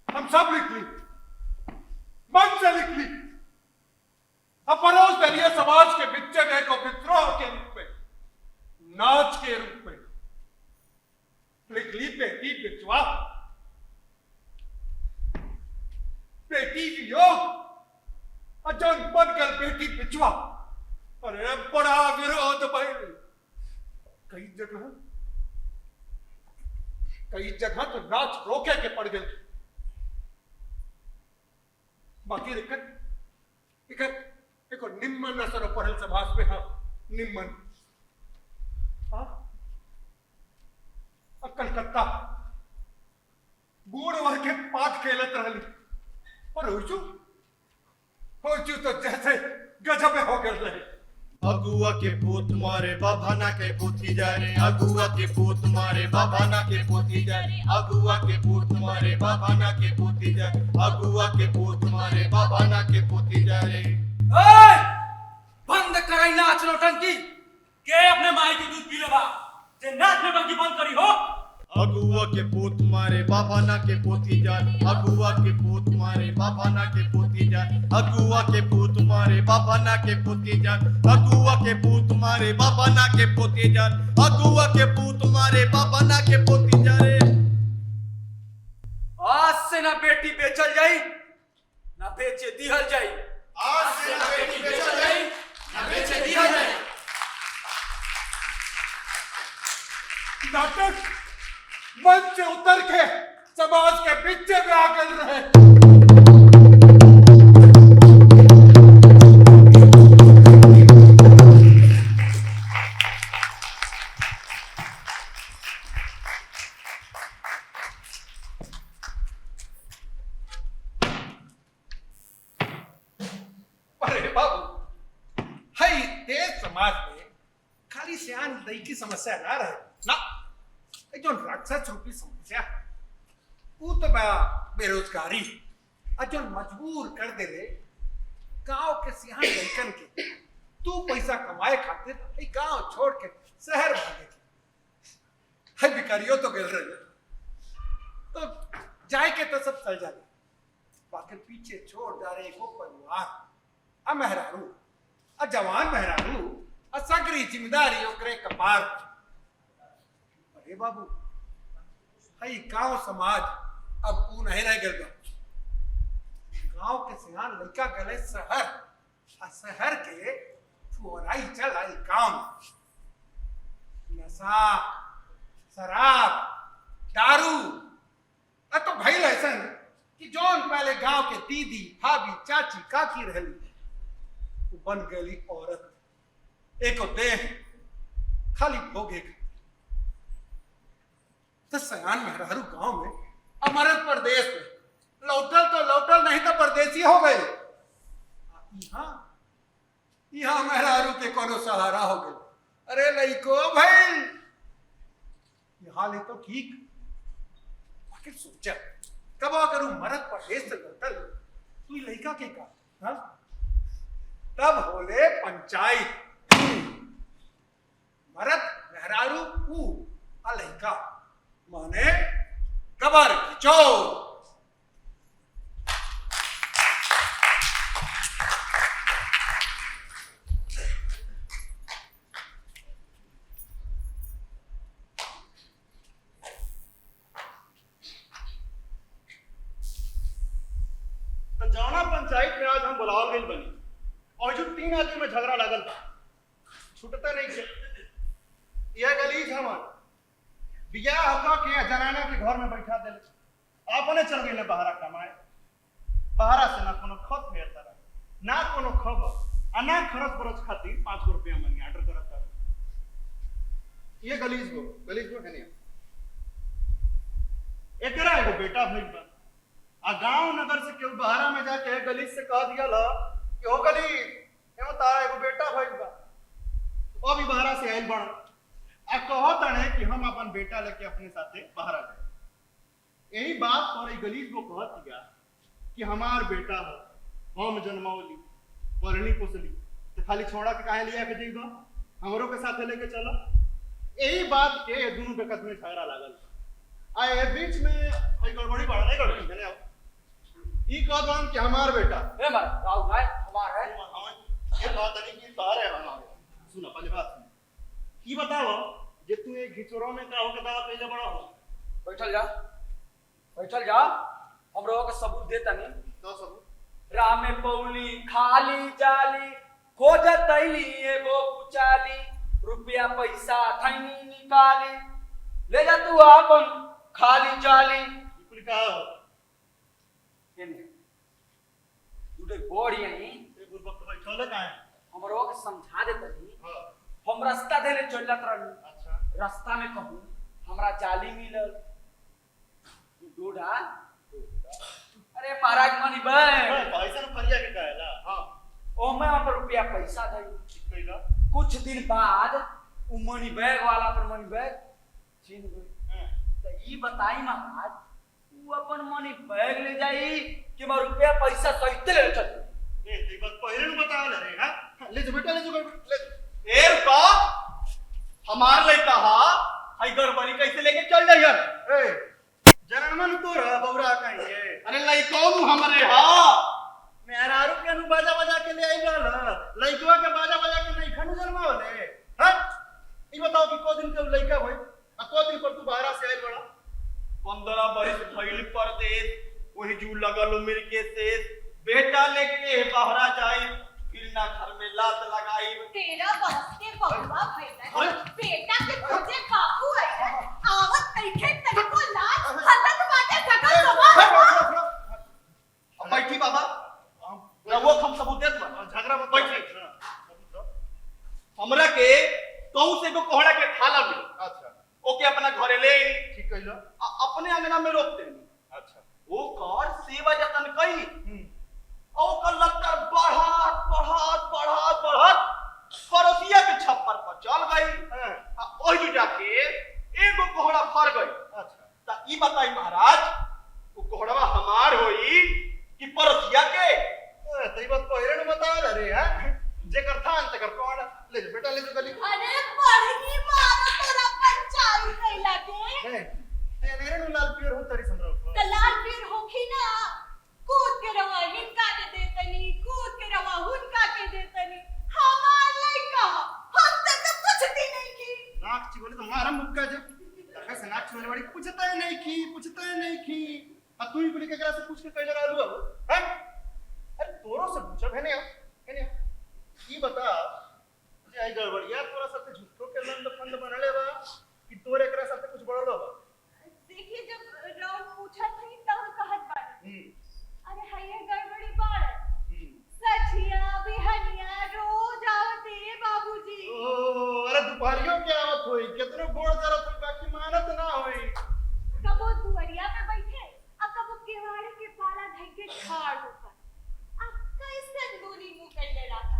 हम सब लिख ली, मन से लिख ली। अपरोस दलिया समाज के बिच्चे में को विद्रोह के रूप में, नाच के रूप में लिख ली बेटी बिचवा, बेटी योग और जौन बन गल बेटी बिचवा। अरे बड़ा विरोध भाई, कई जगह तो नाच रोके के पड़ गए। बाकी एक निम्मन असर पढ़ल समाज में। हाँ निम्मन, हाँ कलकत्ता बूढ़ वर्ग के पाठ खेलत रहली और हो तो जैसे गजब में हो गए रहे। अगुआ के पूत मारे बाभाना के पोथी जा रे, अगुआ के पूत मारे बाभाना के पोथी जा रे, अगुआ के पूत मारे बाभाना के पोथी जा, अगुआ के पूत मारे बाभाना के पोथी जा रे। बंद कराई नाच नौटंकी के अपने माई के दूध पी लेबा, जे नाच नौटंकी बंद करी हो। अगुआ के पूत मारे बाभाना के पोथी जा, अगुआ के पूत मारे बाभाना के पोथी जा, अगुआ के पूत मारे बाभाना के पोथी जा, अगुआ के पूत मारे बाभाना के पोथी जा, अगुआ के पूत मारे बाभाना के पोथी जा रे। आज से ना बेटी बेचल जाई ना बेचे दिहल जाई, आज से ना बेटी बेचल जाई ना बेचे दिहल जाई। नाटक मंच से उतर के समाज के बीचे में आ गए रहे। अरे बाबू, हाई देश समाज में खाली सियान दई की समस्या ना रहे ना, जो राक्षस रूपी समस्या वो तो बेरोजगारी जो मजबूर कर दे रे गांव के सियान लड़कन के तू पैसा कमाए खातिर गांव छोड़ के शहर भागे। है भिखारियों तो गिर रहे तो जाए के तो सब चल जाए, बाकी पीछे छोड़ जा रहे को परिवार मेहरारू जवान मेहरारू सगरी जिम्मेदारी ओकरे कपार। अरे बाबू, हई गांव समाज अब ऊ नहीं रह गया। गांव के सियान लड़का गले शहर, शहर के फुहराई चल आई गांव। नशा, शराब, दारू तो भाई ऐसा कि जौन पहले गांव के दीदी, भाभी, चाची, काकी रहली वो बन गई औरत। एको देह खाली भोगे तो सयान मेहरारू गांव में अमरत प्रदेश में लौटल तो लौटल नहीं तो परदेसी हो गए। यहाँ मेहरारू के कोनो सहारा हो गए। अरे लइको भाई यहाँ ले तो ठीक, आखिर सोचा कब करूं मरद प्रदेश से लौटल तू लइका के का। तब होले पंचायत। मरद मेहरारू ऊ आ लइका माने कबर किचोर। तो जौना पंचायत में आज हम बुलावल गइल बनी और जो 3 आदमी में झगड़ा लगल बा छूटता नहीं छे। यह गलीज हमन बियाह हका के जनाना के घर में बैठा देले अपने चल गइले बहरा कमाए। बहरा से ना कोनो खत भेजता रहे ना कोनो खबर आ ना खरच बरच खातिर 5 रुपया मनी ऑर्डर करता रहे। ये गलीज को है नहीं एकरा एगो बेटा भइल बा आ गांव नगर से केहू बहरा में जाके गलीज से कह दिया ला कि ओ गली एगो तारा एगो बेटा भइल बा। ओ भी बहरा से आइल बड़ आ कहो तने कि हम अपन बेटा लेके अपने साथे बहरा जाए। यही बात पर ई गलीज को कह दिया कि हमार बेटा हो हम जन्मौली परनी पोसली तो खाली छोड़ा के काहे लिया के जइबो हमरो के साथे लेके चलो। यही बात के दोनों बेकत में झगड़ा लागल आ ए बीच में हई गड़बड़ी बड़ा नहीं गड़बड़ी है ई कह दन कि हमार बेटा ए मार राव भाई हमार है ये बात नहीं कि तार है हमार। सुना पहले बात सुन ई बताओ जे तू एक घिचोरा में का हो के दावा पहले बड़ा हो। बैठल जा हमरो के सबूत दे तनी। तो सब राम में पौली खाली जाली खोजत तैली एगो कुचाली रुपया पैसा थैनी निकाली ले जा तू अपन खाली जाली। कुल का हो केने उडे बोड़ी नहीं ए बुरबक तो बैठल का है हमरो के समझा दे तनी। हां हम रास्ता देले चलत रहनी अच्छा रास्ता में कहूं हमरा जाली मिलल डोडा अरे महाराज मनी भाई पैसा न फरिया के कहला। हां ओमे अपन रुपया पैसा दई ठीक कइला कुछ दिन बाद उ मनी बैग वाला पर मनी बैग छीन गई। तो ई बताई महाराज उ अपन मनी बैग ले जाई कि मैं रुपया पैसा सहित ले चल। ए ते बात पहले न बतावल रे। हां ले जो बेटा ले जो ले ए रुका हमार लइका हा हई गड़बड़ी कैसे लेके चल जाइए। ए जनमन तो रहा बौरा कहिए अरे लइको हमरे हा मेहरारू के नु बाजा बजा के ले आइल ना लइकवा के बाजा बजा के नहीं खनु जन्मावले। हां ई बताओ कि को दिन के लइका भई आ को दिन पर तू बाहर से आइल बड़ा। 15 बरिस भइल परदेश वही जू लगल उम्र के शेष बेटा लेके बहरा जाई फिर ना घर में लात लगाई। तेरा बरस के बउवा भइला बेटा के खोजे बापू आइला आवत नइखे तनिको लाज हल्ला बाटे सकल सवा। अब बैठी बाबा रवो हम सबूत देत बा झगड़ा मत बैठी हमरा के कहू से को कोहड़ा के खाला मिल अच्छा ओके अपना घरे ले ठीक कइला अपने अंगना में रोक देनी। अच्छा वो कर सेवा जतन कई और कर लत्तर बढ़त बढ़त बढ़त बढ़त पड़ोसिया के छप्पर पर चल गई। हां ओही जाके एगो कोहड़ा फर गई। अच्छा ता ई बताई महाराज वो कोहड़वा हमार होई कि पड़ोसिया के। तो ई बात पहले न बतावल रे। हां जेकर थान तकर कोण ले जो बेटा ले जो गली अरे बड़नी मारो तोरा पंचायत कैला के ए मेरे नु लाल पियर हो तरी समरो तलाल फिर होखी ना कूद के रवा हिनका के देतनी कूद के रवा हुनका के देतनी हमार लइका हम तक कुछ भी नहीं की। नाक ची बोले तो मारा मुक्का जे तका से नाक ची वाली पूछता है नहीं की आ तू ही बोली केकरा से पूछ के कह लगा लू अब। हैं अरे तोरो से पूछब है ने ई बता जे आई गड़बड़िया तोरा साथे झूठो के लंड फंड बनले बा कि तोरे एकरा साथे कुछ बड़लो बा। देखिए जब राउंड पूछा थी तब कहत बाड़ी अरे हये गड़बड़ी बाड़ सचिया बिहनिया रोज आवते बाबूजी। ओ अरे दुपहरियों के आवत होई कितनो गोड़ जरत होई बाकी मानत ना होई। कबो दुवरिया पे बैठे आ कबो केवाड़े के पाला धइ के ठाड़ होकर आ कैसे दूरी मुंह कैले रहा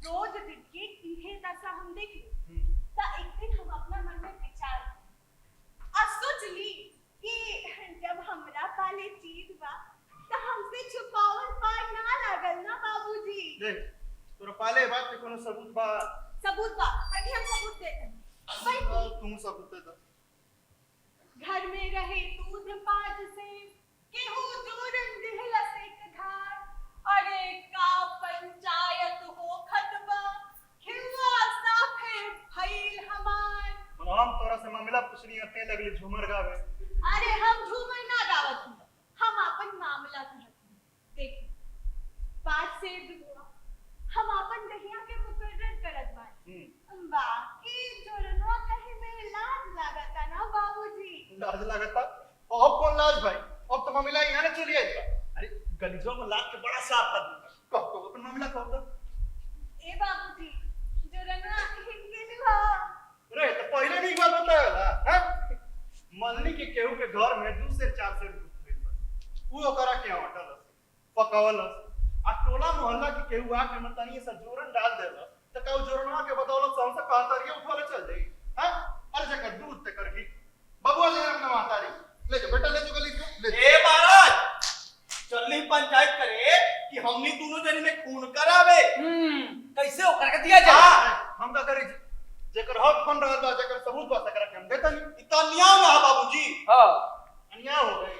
रोज दिन के इहे दशा हम देखी ता एक दिन हम अपना मन में विचार आ सोच ली कि जब हमरा पाले चीज बा तो हमसे छुपावल पार ना लागल ना बाबूजी। देख कोनो सबूत बा? सबूत बा, अभी हम सबूत देते हैं। भाई, तुम सबूत दे दो। घर में रहे दूध पाज से केहू जोरन दिहला से कधार। अरे का पंचायत हो खतबा खिलवा साफे भइल हमार। हम तोरा से मामला पूछनी हते लगली झूमर गावे। अरे हम झूमर ना गावत हूँ, हम अपन मामला कहत हूँ। देखो, बात से दुआ हम अपन दहिया के मुकर्रर करत बानी। बाकी जोरनवा कहे में लाज लागता ना बाबूजी। लाज लागता? अब कौन लाज भाई? अब तो मामला यहाँ ने चली आई बा। अरे गलीजवा में लाज के बड़ा साफ आदमी। कहो अपन मामला कहो तो। ए बाबूजी, जोरनवा हिंगे लिवा। रे तो पहले नहीं बात बताया हां? मलनी के केहू के घर में 2 से 4 से दूध बा। ऊ ओकरा के होटल पकावल आ टोला मोहल्ला के केहू आ के मतनी से जोरन डाल देला त कहू जोरनवा के बदौलत से हमसे कहतरिए उठवाले चल जाई। हां? अरे जकर दूध ते कर भी बबुआ ले अपना मातारी ले जा बेटा, ले जो गली को ले। ए महाराज, चलनी पंचायत करे कि हमनी दोनों जने में खून करावे। कैसे ओकर के दिया जाए? हम का करे जेकर हक बन रहल बा, जेकर सबूत बा सकरा के हम देता नहीं। इतना न्याय ना बाबूजी। हां, अन्याय हो गई।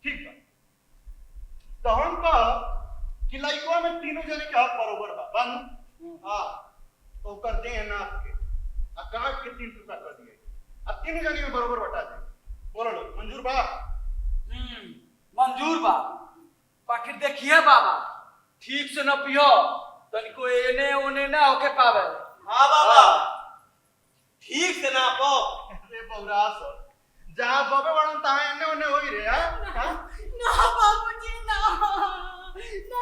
ठीक बा, तो हम का कि लइकवा में तीनों जने के हक बरोबर बा बन। हां, तो कर दे ना आपके आ काट के 3 टुकड़ा कर दिए। अब तीनों जने में बरोबर बटा दे। बोलो लो, मंजूर बा? मंजूर बा। बाकी देखिए बाबा, ठीक से न पियो, तनिको एने ओने ना होके पावे। हाँ बाबा, ठीक से ना पो। अरे बौरा सर, जहां बबे बड़न तहां एने ओने होई रे। हां ना बाबूजी ना, ना।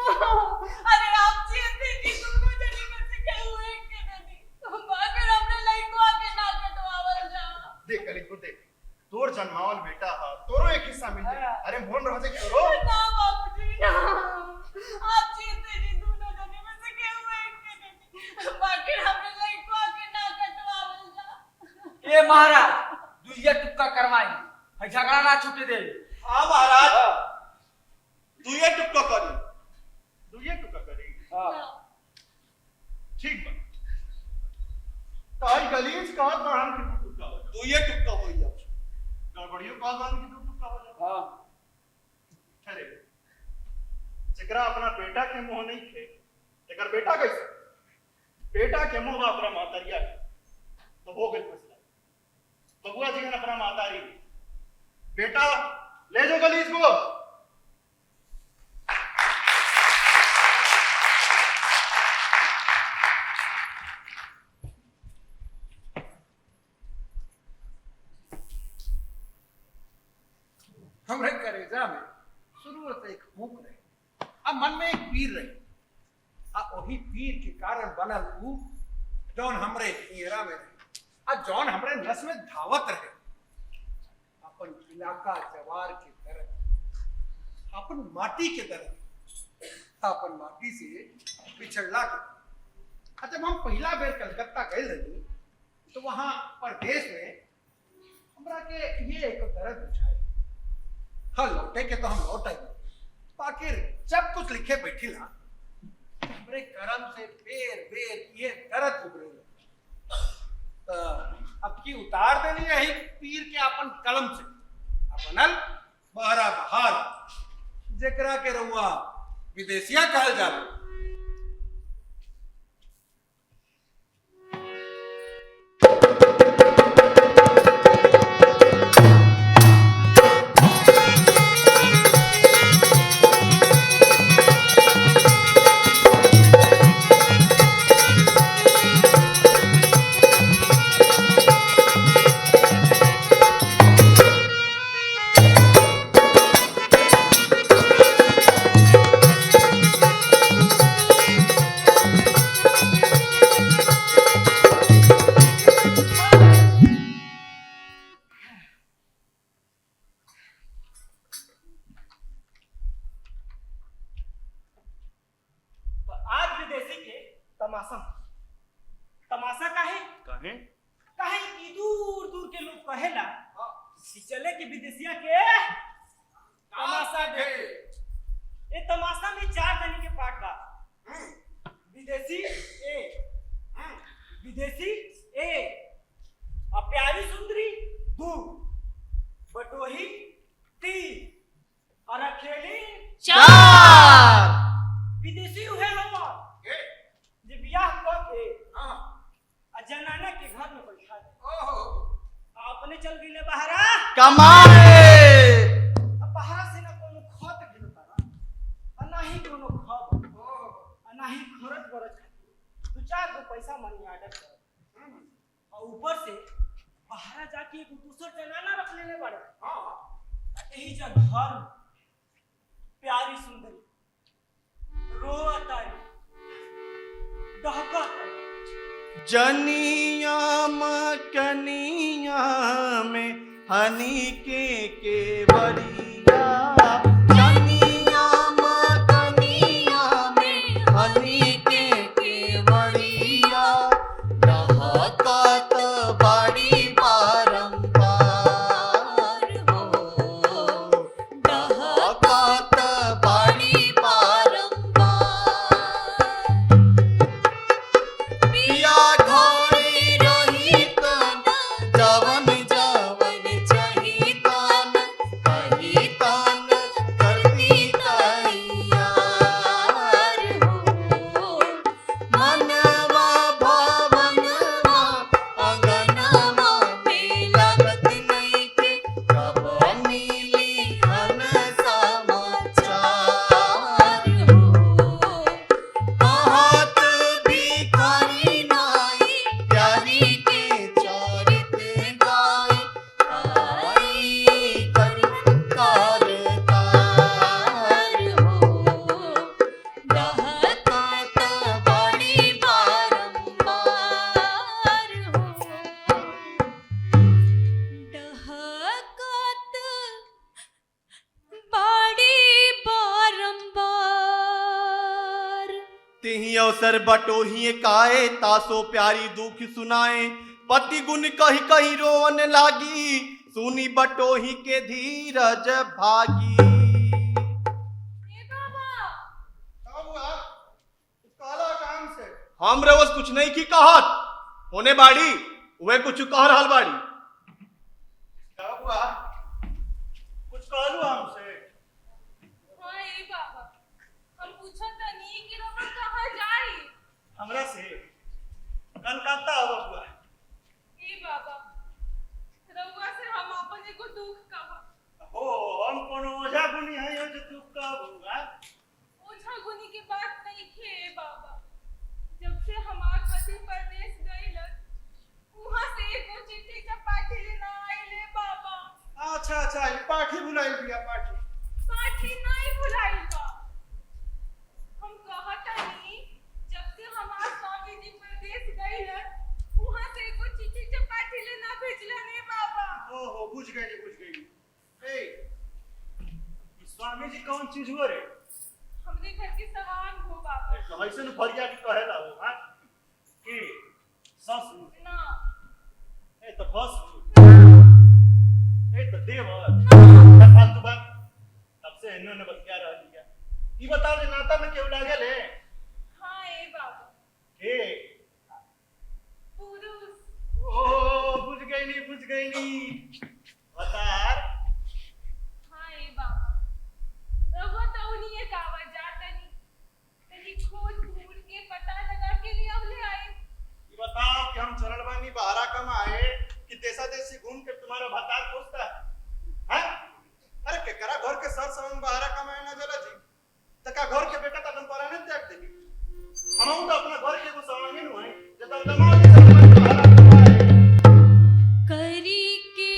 अरे आप जीते कि दोनों जने में से केहू एक के नहीं। बाकर हमने लइकवा के ना कटवावल जा। देख गली को देख, तोर जन्मावल बेटा हा, तोरो एक हिस्सा मिल जाए। अरे मोहन रह जाए करो। ना बाबूजी ना, आप जीते जी दोनों जने में से केहू एक के नहीं। बाकर हमने लइकवा के ना कटवावल जा। ए महाराज, दुइया टुक्का करवाई, है झगड़ा ना छूटे दे। हाँ महाराज, तू ये टुकड़ा करी। दुइये टुकड़ा करेगी। हां, ठीक बा, ताई गलीज का बढ़न की टुकड़ा हो जा। तू ये टुकड़ा हो जा। गड़बड़ियों का बढ़न की टुकड़ा हो जा। हां। अरे जकरा अपना बेटा के मुंह नहीं खे, तेकर बेटा कैसे? बेटा के मुंह अपना मातरिया के तो हो गई फैसला। बबुआ जी ने अपना मातारी बेटा ले जो गलीज को। हमरे करेजा में शुरू से एक भूख रहे, अब मन में एक पीर रहे। अब वही पीर के कारण बनल ऊ जौन हमरे घेरा में रहे, अब जौन हमरे नस में धावत रहे। अपन इलाका जवार के तरफ, अपन माटी के तरफ, अपन माटी से पिछड़ला के। जब हम पहला बेर कलकत्ता गए रही तो वहां परदेश में हमरा के ये एक दर्द बुझाए। हाँ, लौटे के तो हम लौट आए, बाकी जब कुछ लिखे बैठी ना, हमरे कर्म से बेर बेर ये दर्द उभरे। अब की उतार देनी यही पीर के अपन कलम से, अपनल बहरा बहार, जेकरा के रहुआ विदेशिया कहल जाला। तमाशा तमाशा काहे कहे काहे कि दूर दूर के लोग कहेला कि चले कि विदेशिया के तमाशा दे। ए तमाशा में 4 जने के पार्ट बा, विदेशी ए विदेशी 1 और प्यारी सुंदरी 2, बटोही 3 और अकेली 4। विदेशी उहे हमर जे बियाह क के आ जनाना के घर में बैठा दे आ अपने चल गइले बहरा कमाए। अब बहरा से ना कोनो खत गिरता आ ना ही कोनो खत आ ना ही खरच बरच खाती 2-4 गो पैसा मनी ऑर्डर कर और ऊपर से बहरा जाके एक दूसर जनाना रख लेने बड़े यही जब घर में प्यारी सुंदरी रोतारी डहकतारी जनिया मकनिया में हनी के बरिया, जनिया मकनिया में हनी के बरिया, रहकत बड़ी बारंबार हो, रहकत बड़ी बारंबार। पिया घरे रही तन जवन जवन चाही तन कही तन करती तैयार हो, मनवा भवनवा अंगनवा में लगत नइखे, कब मिली हन समाचार हो, कहत भिखारी नाई प्यारी के चरित गाय, आई करी कारतार हो, रहकत बड़ी बारंबार हो, डहकत बड़ी बारंबार। तिही अवसर बटोही काए, तासो प्यारी दुख सुनाए, पति गुण कही कही रोवन लागी, सुनी बटोही के धीरज भागी। ए बाबा काला काम से हम रोज कुछ नहीं की कहत होने बाड़ी, वे कुछ कह रहल बाड़ी। क्या हुआ? कुछ कहलू हमसे? हाँ ए बाबा हम पूछत तनी कि रउआ कहाँ जाई। हमरा से कलकत्ता आवा हुआ। ए बाबा रउआ से हम अपन एगो दुख कहब। हो हम कोनो ओझा गुनी है जो दुख का हुआ। ओझा गुनी के बात नहीं खे बाबा, जब से हमार पति परदेश गइलन वहां से एको चिट्ठी चपाटी ना आइले बाबा। अच्छा ये पाठी भुलाई दिया पाठी। पाठी नहीं भुलाइल बा। हम कहतनी जब से हमार स्वामी जी परदेश गइलन वहां से एको चिट्ठी चपाटी ना भेजलन रे बाबा। ओहो बुझ गई। ए ई स्वामी जी कौन चीज हुआ रे? हमरे घर के सवान हो बाबा। तो ऐसे न फरिया की कहेला हो हां कि ससुर ना ए तो फसुर ए तो देवर फालतू बात तब से इन्होंने बतिया रह लिया। ई बताओ जे नाता में केहू लागल है? हाँ ए बाबा ए पुरुष। ओ बुझ गई नी बता। हाँ ए बाबा रघु तो उन्हीं एक आवाज जातनी तनी खोज ढूंढ के पता लगा के लिए अवले आई। ये बताओ कि हम चरण बानी बाहरा कमाए कि देशा देशी घूम के तुम्हारा भतार पूछता है? अरे केकरा घर के सर समन बाहरा कमाए ना जला जी तका घर के बेटा तक पराने त्याग देगी। हम तो अपना घर के एगो सामान्य नु है जब दमाद बाहरा कमाए करी के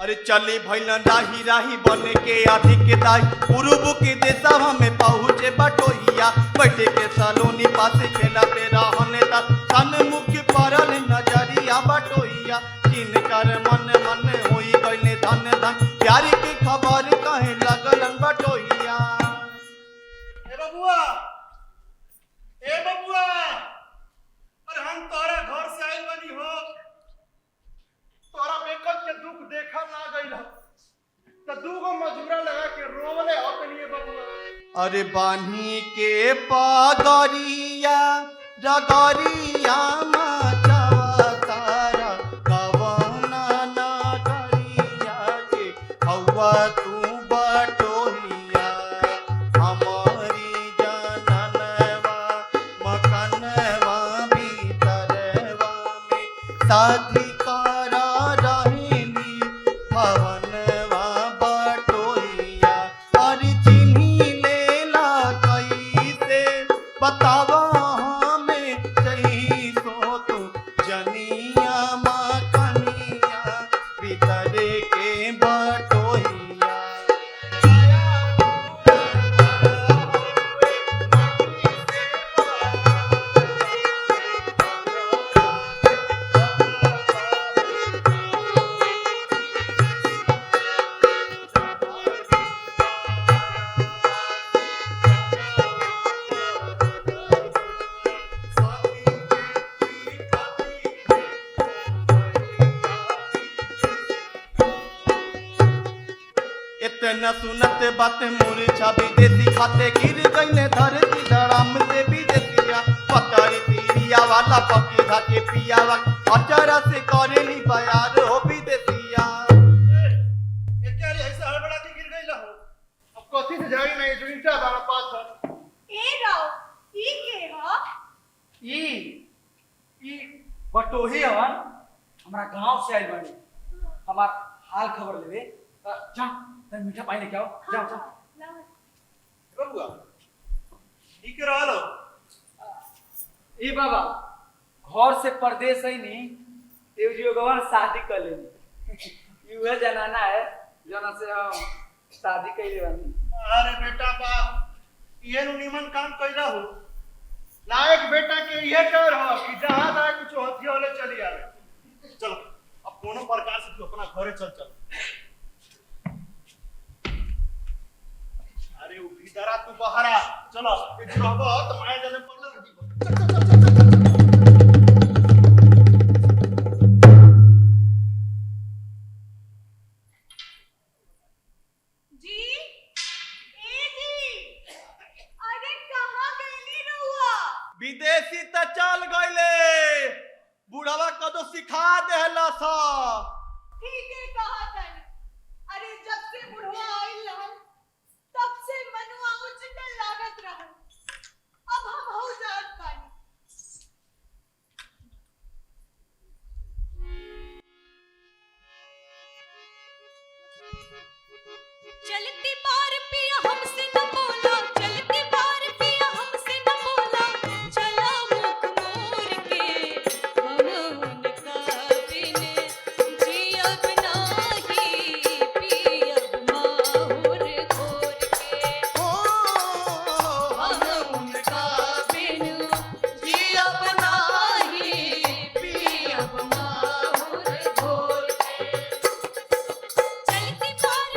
अरे चली भैल राही राही बने के अधिक दाई पूर्व के देशवा में पहुँचे बटोहिया बैठे के सलोनी पासे खेला पे रहने सन्मुख परल नजरिया बटोहिया चिन कर मन मन होई गईले धन धन प्यारी की खबर कहे लगलन बटोहिया। ए बबुआ, अरे हम तोरा घर से आइल बनी हो, तोरा बेकत के दुख देखा ना गइल हो, त दूगो मजूरा लगा के रोवले हो तनिए बबुआ। अरे बानी के पागरिया डगरिया मचावा तारा कवना नगरिया के हवा तू बटोहिया हमारी जननवा मकनवा भीतरवा में साथी करा रहेली भवनवा बटोहिया और चिन्ही लेला कैसे बतावा हमें चाहिए सो तू जनिया मकनिया भीतरे के बटोहिया। इतना सुनत बात मूर्छा विदेशी खाते गिर गईले धरती धड़ाम से विदेशिया पतरी तीरिया वाला पकी धाके पियावा अचरा से करेली बयार हो विदेशिया। एके ऐसे हड़बड़ा के गिर गइल हो, अब कथी से जाई नहीं जुइंटा बारा पाथर। ए राव ई के ह ई बटोही हवन हमरा गांव से आइल बानी हमार हाल खबर लेवे। जा तन मीठा पानी लेके आओ, जा जा। बबुआ ई के रहल हो? ई बाबा घर से परदेश आई नी एवजीगवन शादी कर लेनी ई वह जनाना है जना से हम शादी कइले बानी। अरे बेटा बाप ये नु निमन काम कइला हो, लायक बेटा के ये कर हो कि जहां जाए कुछ होती होले चली आवे। चलो अब कोनो प्रकार से तू अपना घरे चल चल। अरे उ भीतरा तू बहरा चलो एक रहबो त माया जने पड़ले जी ए जी अरे कहाँ गईली रहुआ? विदेशी त चल गईले बुढ़वा कदो सिखा देहला सा। ठीक है कहा तन। अरे जब से बुढ़वा आइल रहल तब से मनुआ उचटल लागत रहल, अब हम हो जात बानी। चलती बार पिया हमसे न बोला, चलती बार पिया हमसे न बोला, चला मुख मोर के हम उनका बिन जियब नाही पियब माहुर घोर के। हम उनका बिन जियब नाही पियब माहुर घोर के। चलती बार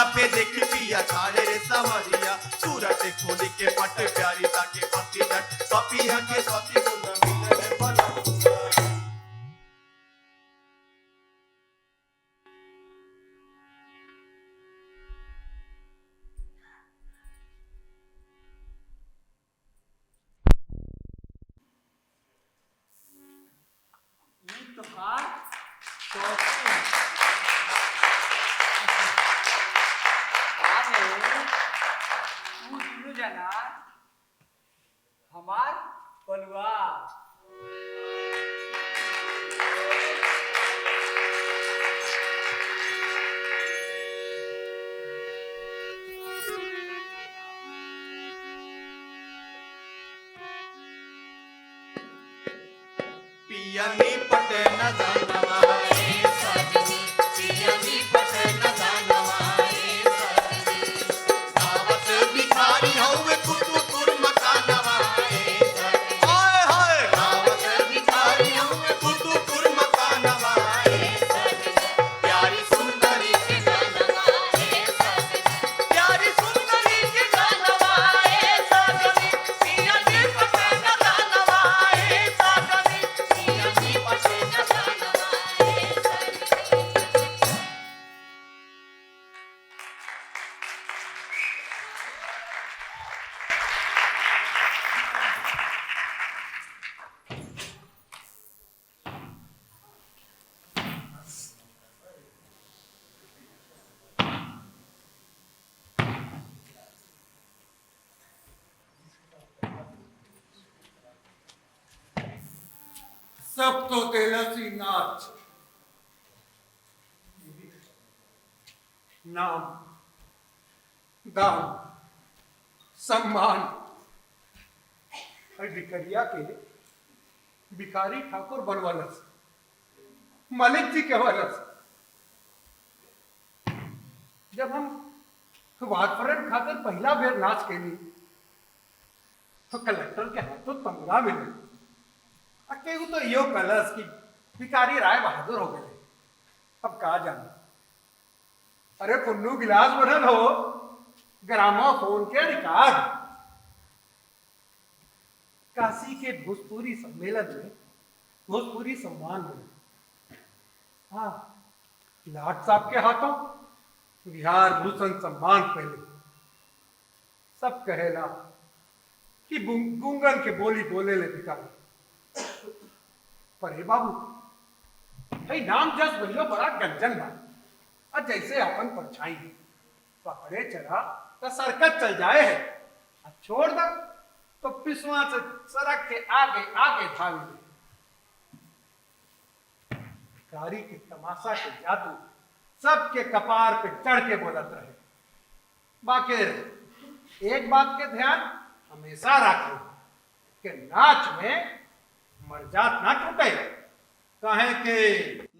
दुआरा पे देख पिया तारे रे समरिया सूरत खोली के पट प्यारी ताके पति जट पपिया के सती गुण मिले बना तोहार शौकीन आने तू दुनू जना हमार परिवार पियनी पटे न जानवा ए सजनी पियनी पटे न जानवा ए सजनी दावत भिखारी होवे कुतुपुर मकानवा ए सजनी हाय हाय दावत भिखारी होवे कुतुपुर मकानवा ए सजनी प्यारी सुंदरी के जानवा ए सजनी प्यारी सुंदरी के जानवा ए सजनी पियनी पटे न जानवा ए सजनी सब तो तेलसी नाच नाम दान सम्मान और भिखरिया के भिखारी ठाकुर बनवालस मलिक जी कहवालस। जब हम वातावरण खातिर पहला बेर नाच केली तो कलेक्टर के हाथों तमगा मिले केहू तो यो कलस की भिखारी राय बहादुर हो गए। अब कहा जाना अरे पुन्नू गिलास बनल हो ग्रामोफोन के रिकॉर्ड। काशी के भोजपुरी सम्मेलन में भोजपुरी सम्मान मिले। हाँ लाट साहब के हाथों बिहार भूषण सम्मान पहले। सब कहेला कि गुंगन के बोली बोले ले भिखारी पर हे बाबू भाई नाम जस भइलो बड़ा गंजन बा और जैसे अपन परछाई पकड़े चला तो सरकत चल जाए है और छोड़ द तो पिसवा से सड़क के आगे आगे भागे। भिखारी के तमाशा के जादू सबके कपार पे चढ़ के बोलत रहे। बाकी एक बात के ध्यान हमेशा रखो कि नाच में मर्जात ना टूटे। कहे के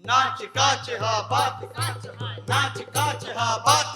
नाच काच हा बात नाच काच हा बात